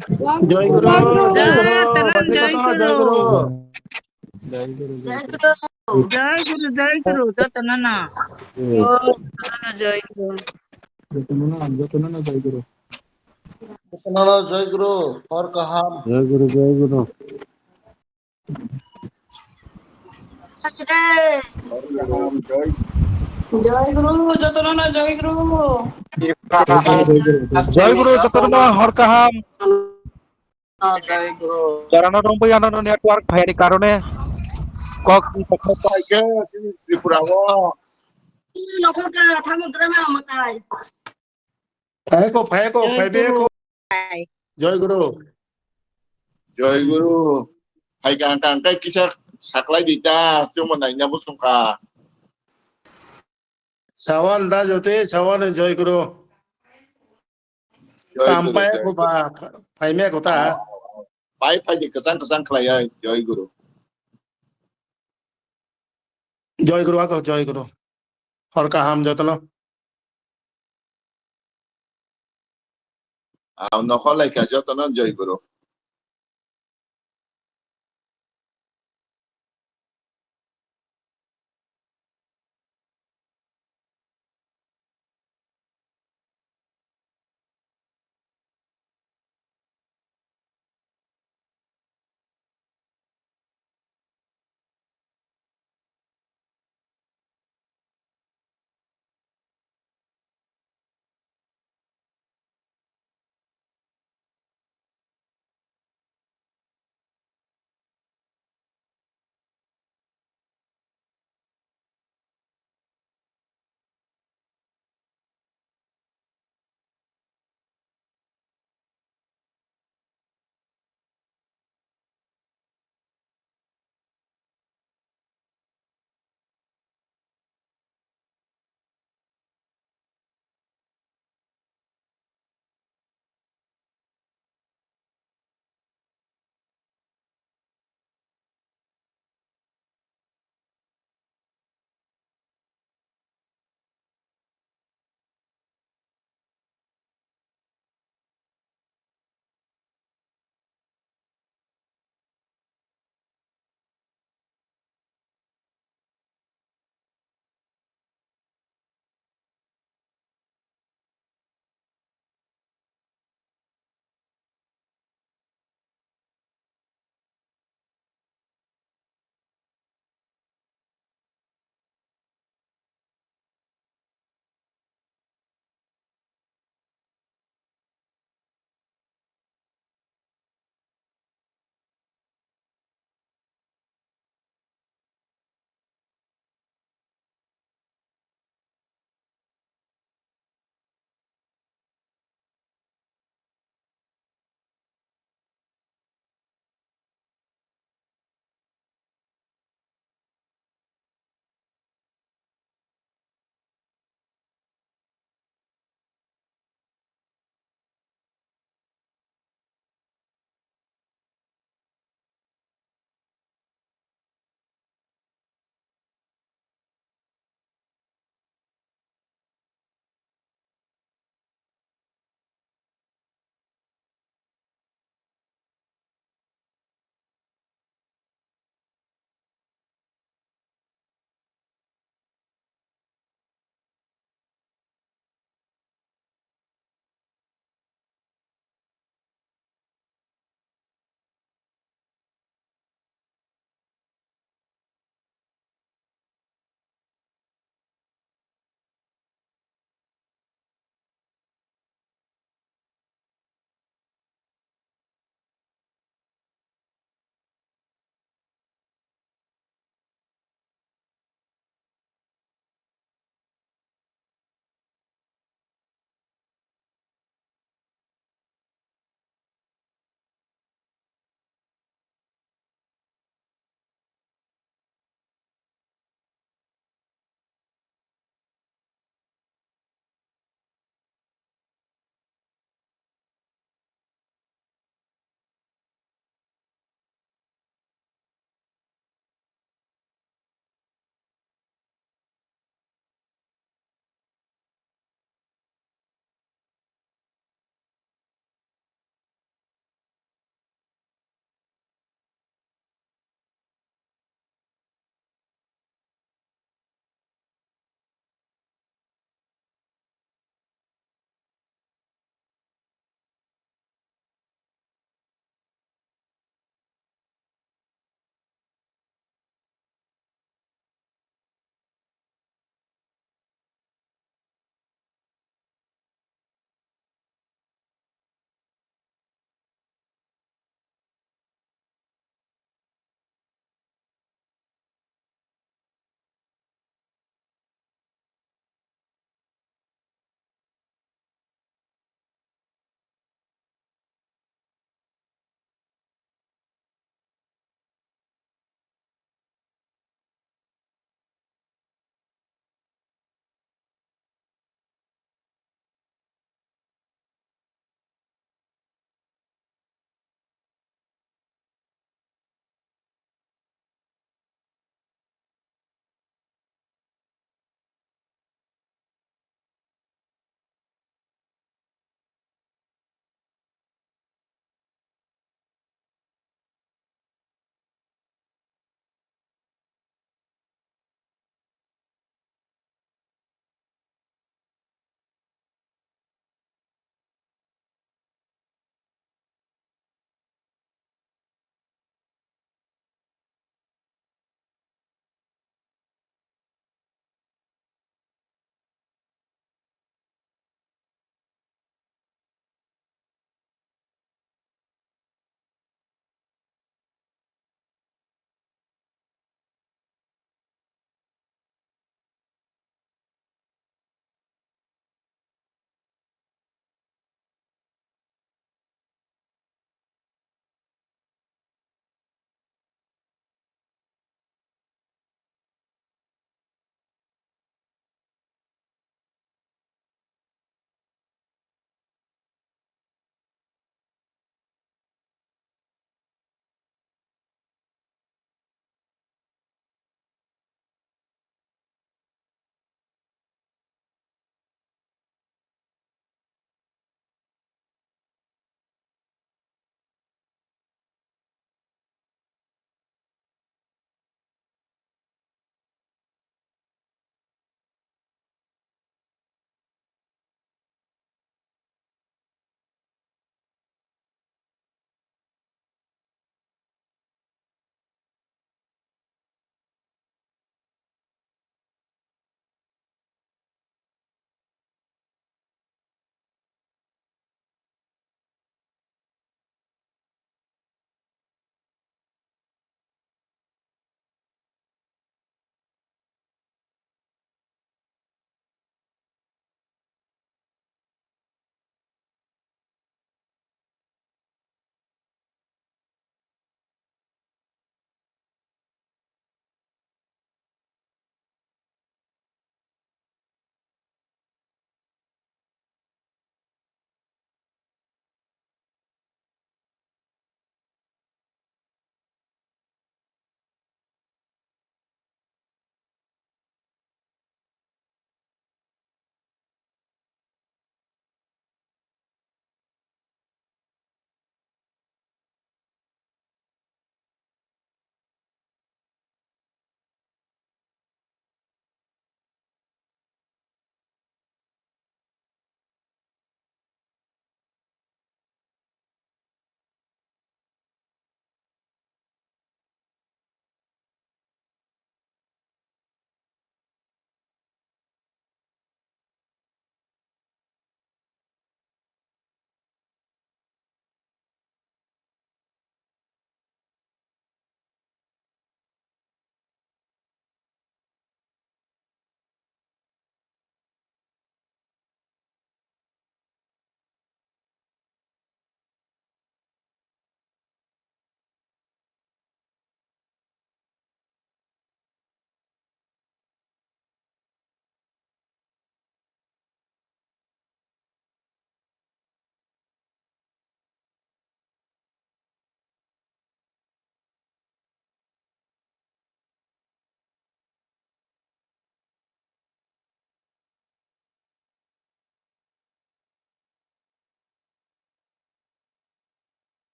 জয় গুরু জয় গুরু যতনান জয় গুরু জয় গুরু জয় গুরু যতনানা জয় গুরু জয় গুরু হর কাহাম জয় গুরু জয় গুরু। জয় গুরু যতনানা জয় গুরু জয় গুরু যতনানা হর কাহাম। 94 নেটওয়ার্ক ভাইয়ের কারণে त्रिपुरा নকলকা থামুদ্রামে আমাকাই फायको फायको फायबेको जय गुरु जय गुरु hai kang kai kisa saklai dita cuma naiknya busungka सवान दा जोते सवान जय गुरु ताम्पाय को बा फायमे को ता pai pai di kesang kelai ya jय गुरु आको जय गुरु हर का हम जतन नखलाई ka jotono jय गुरु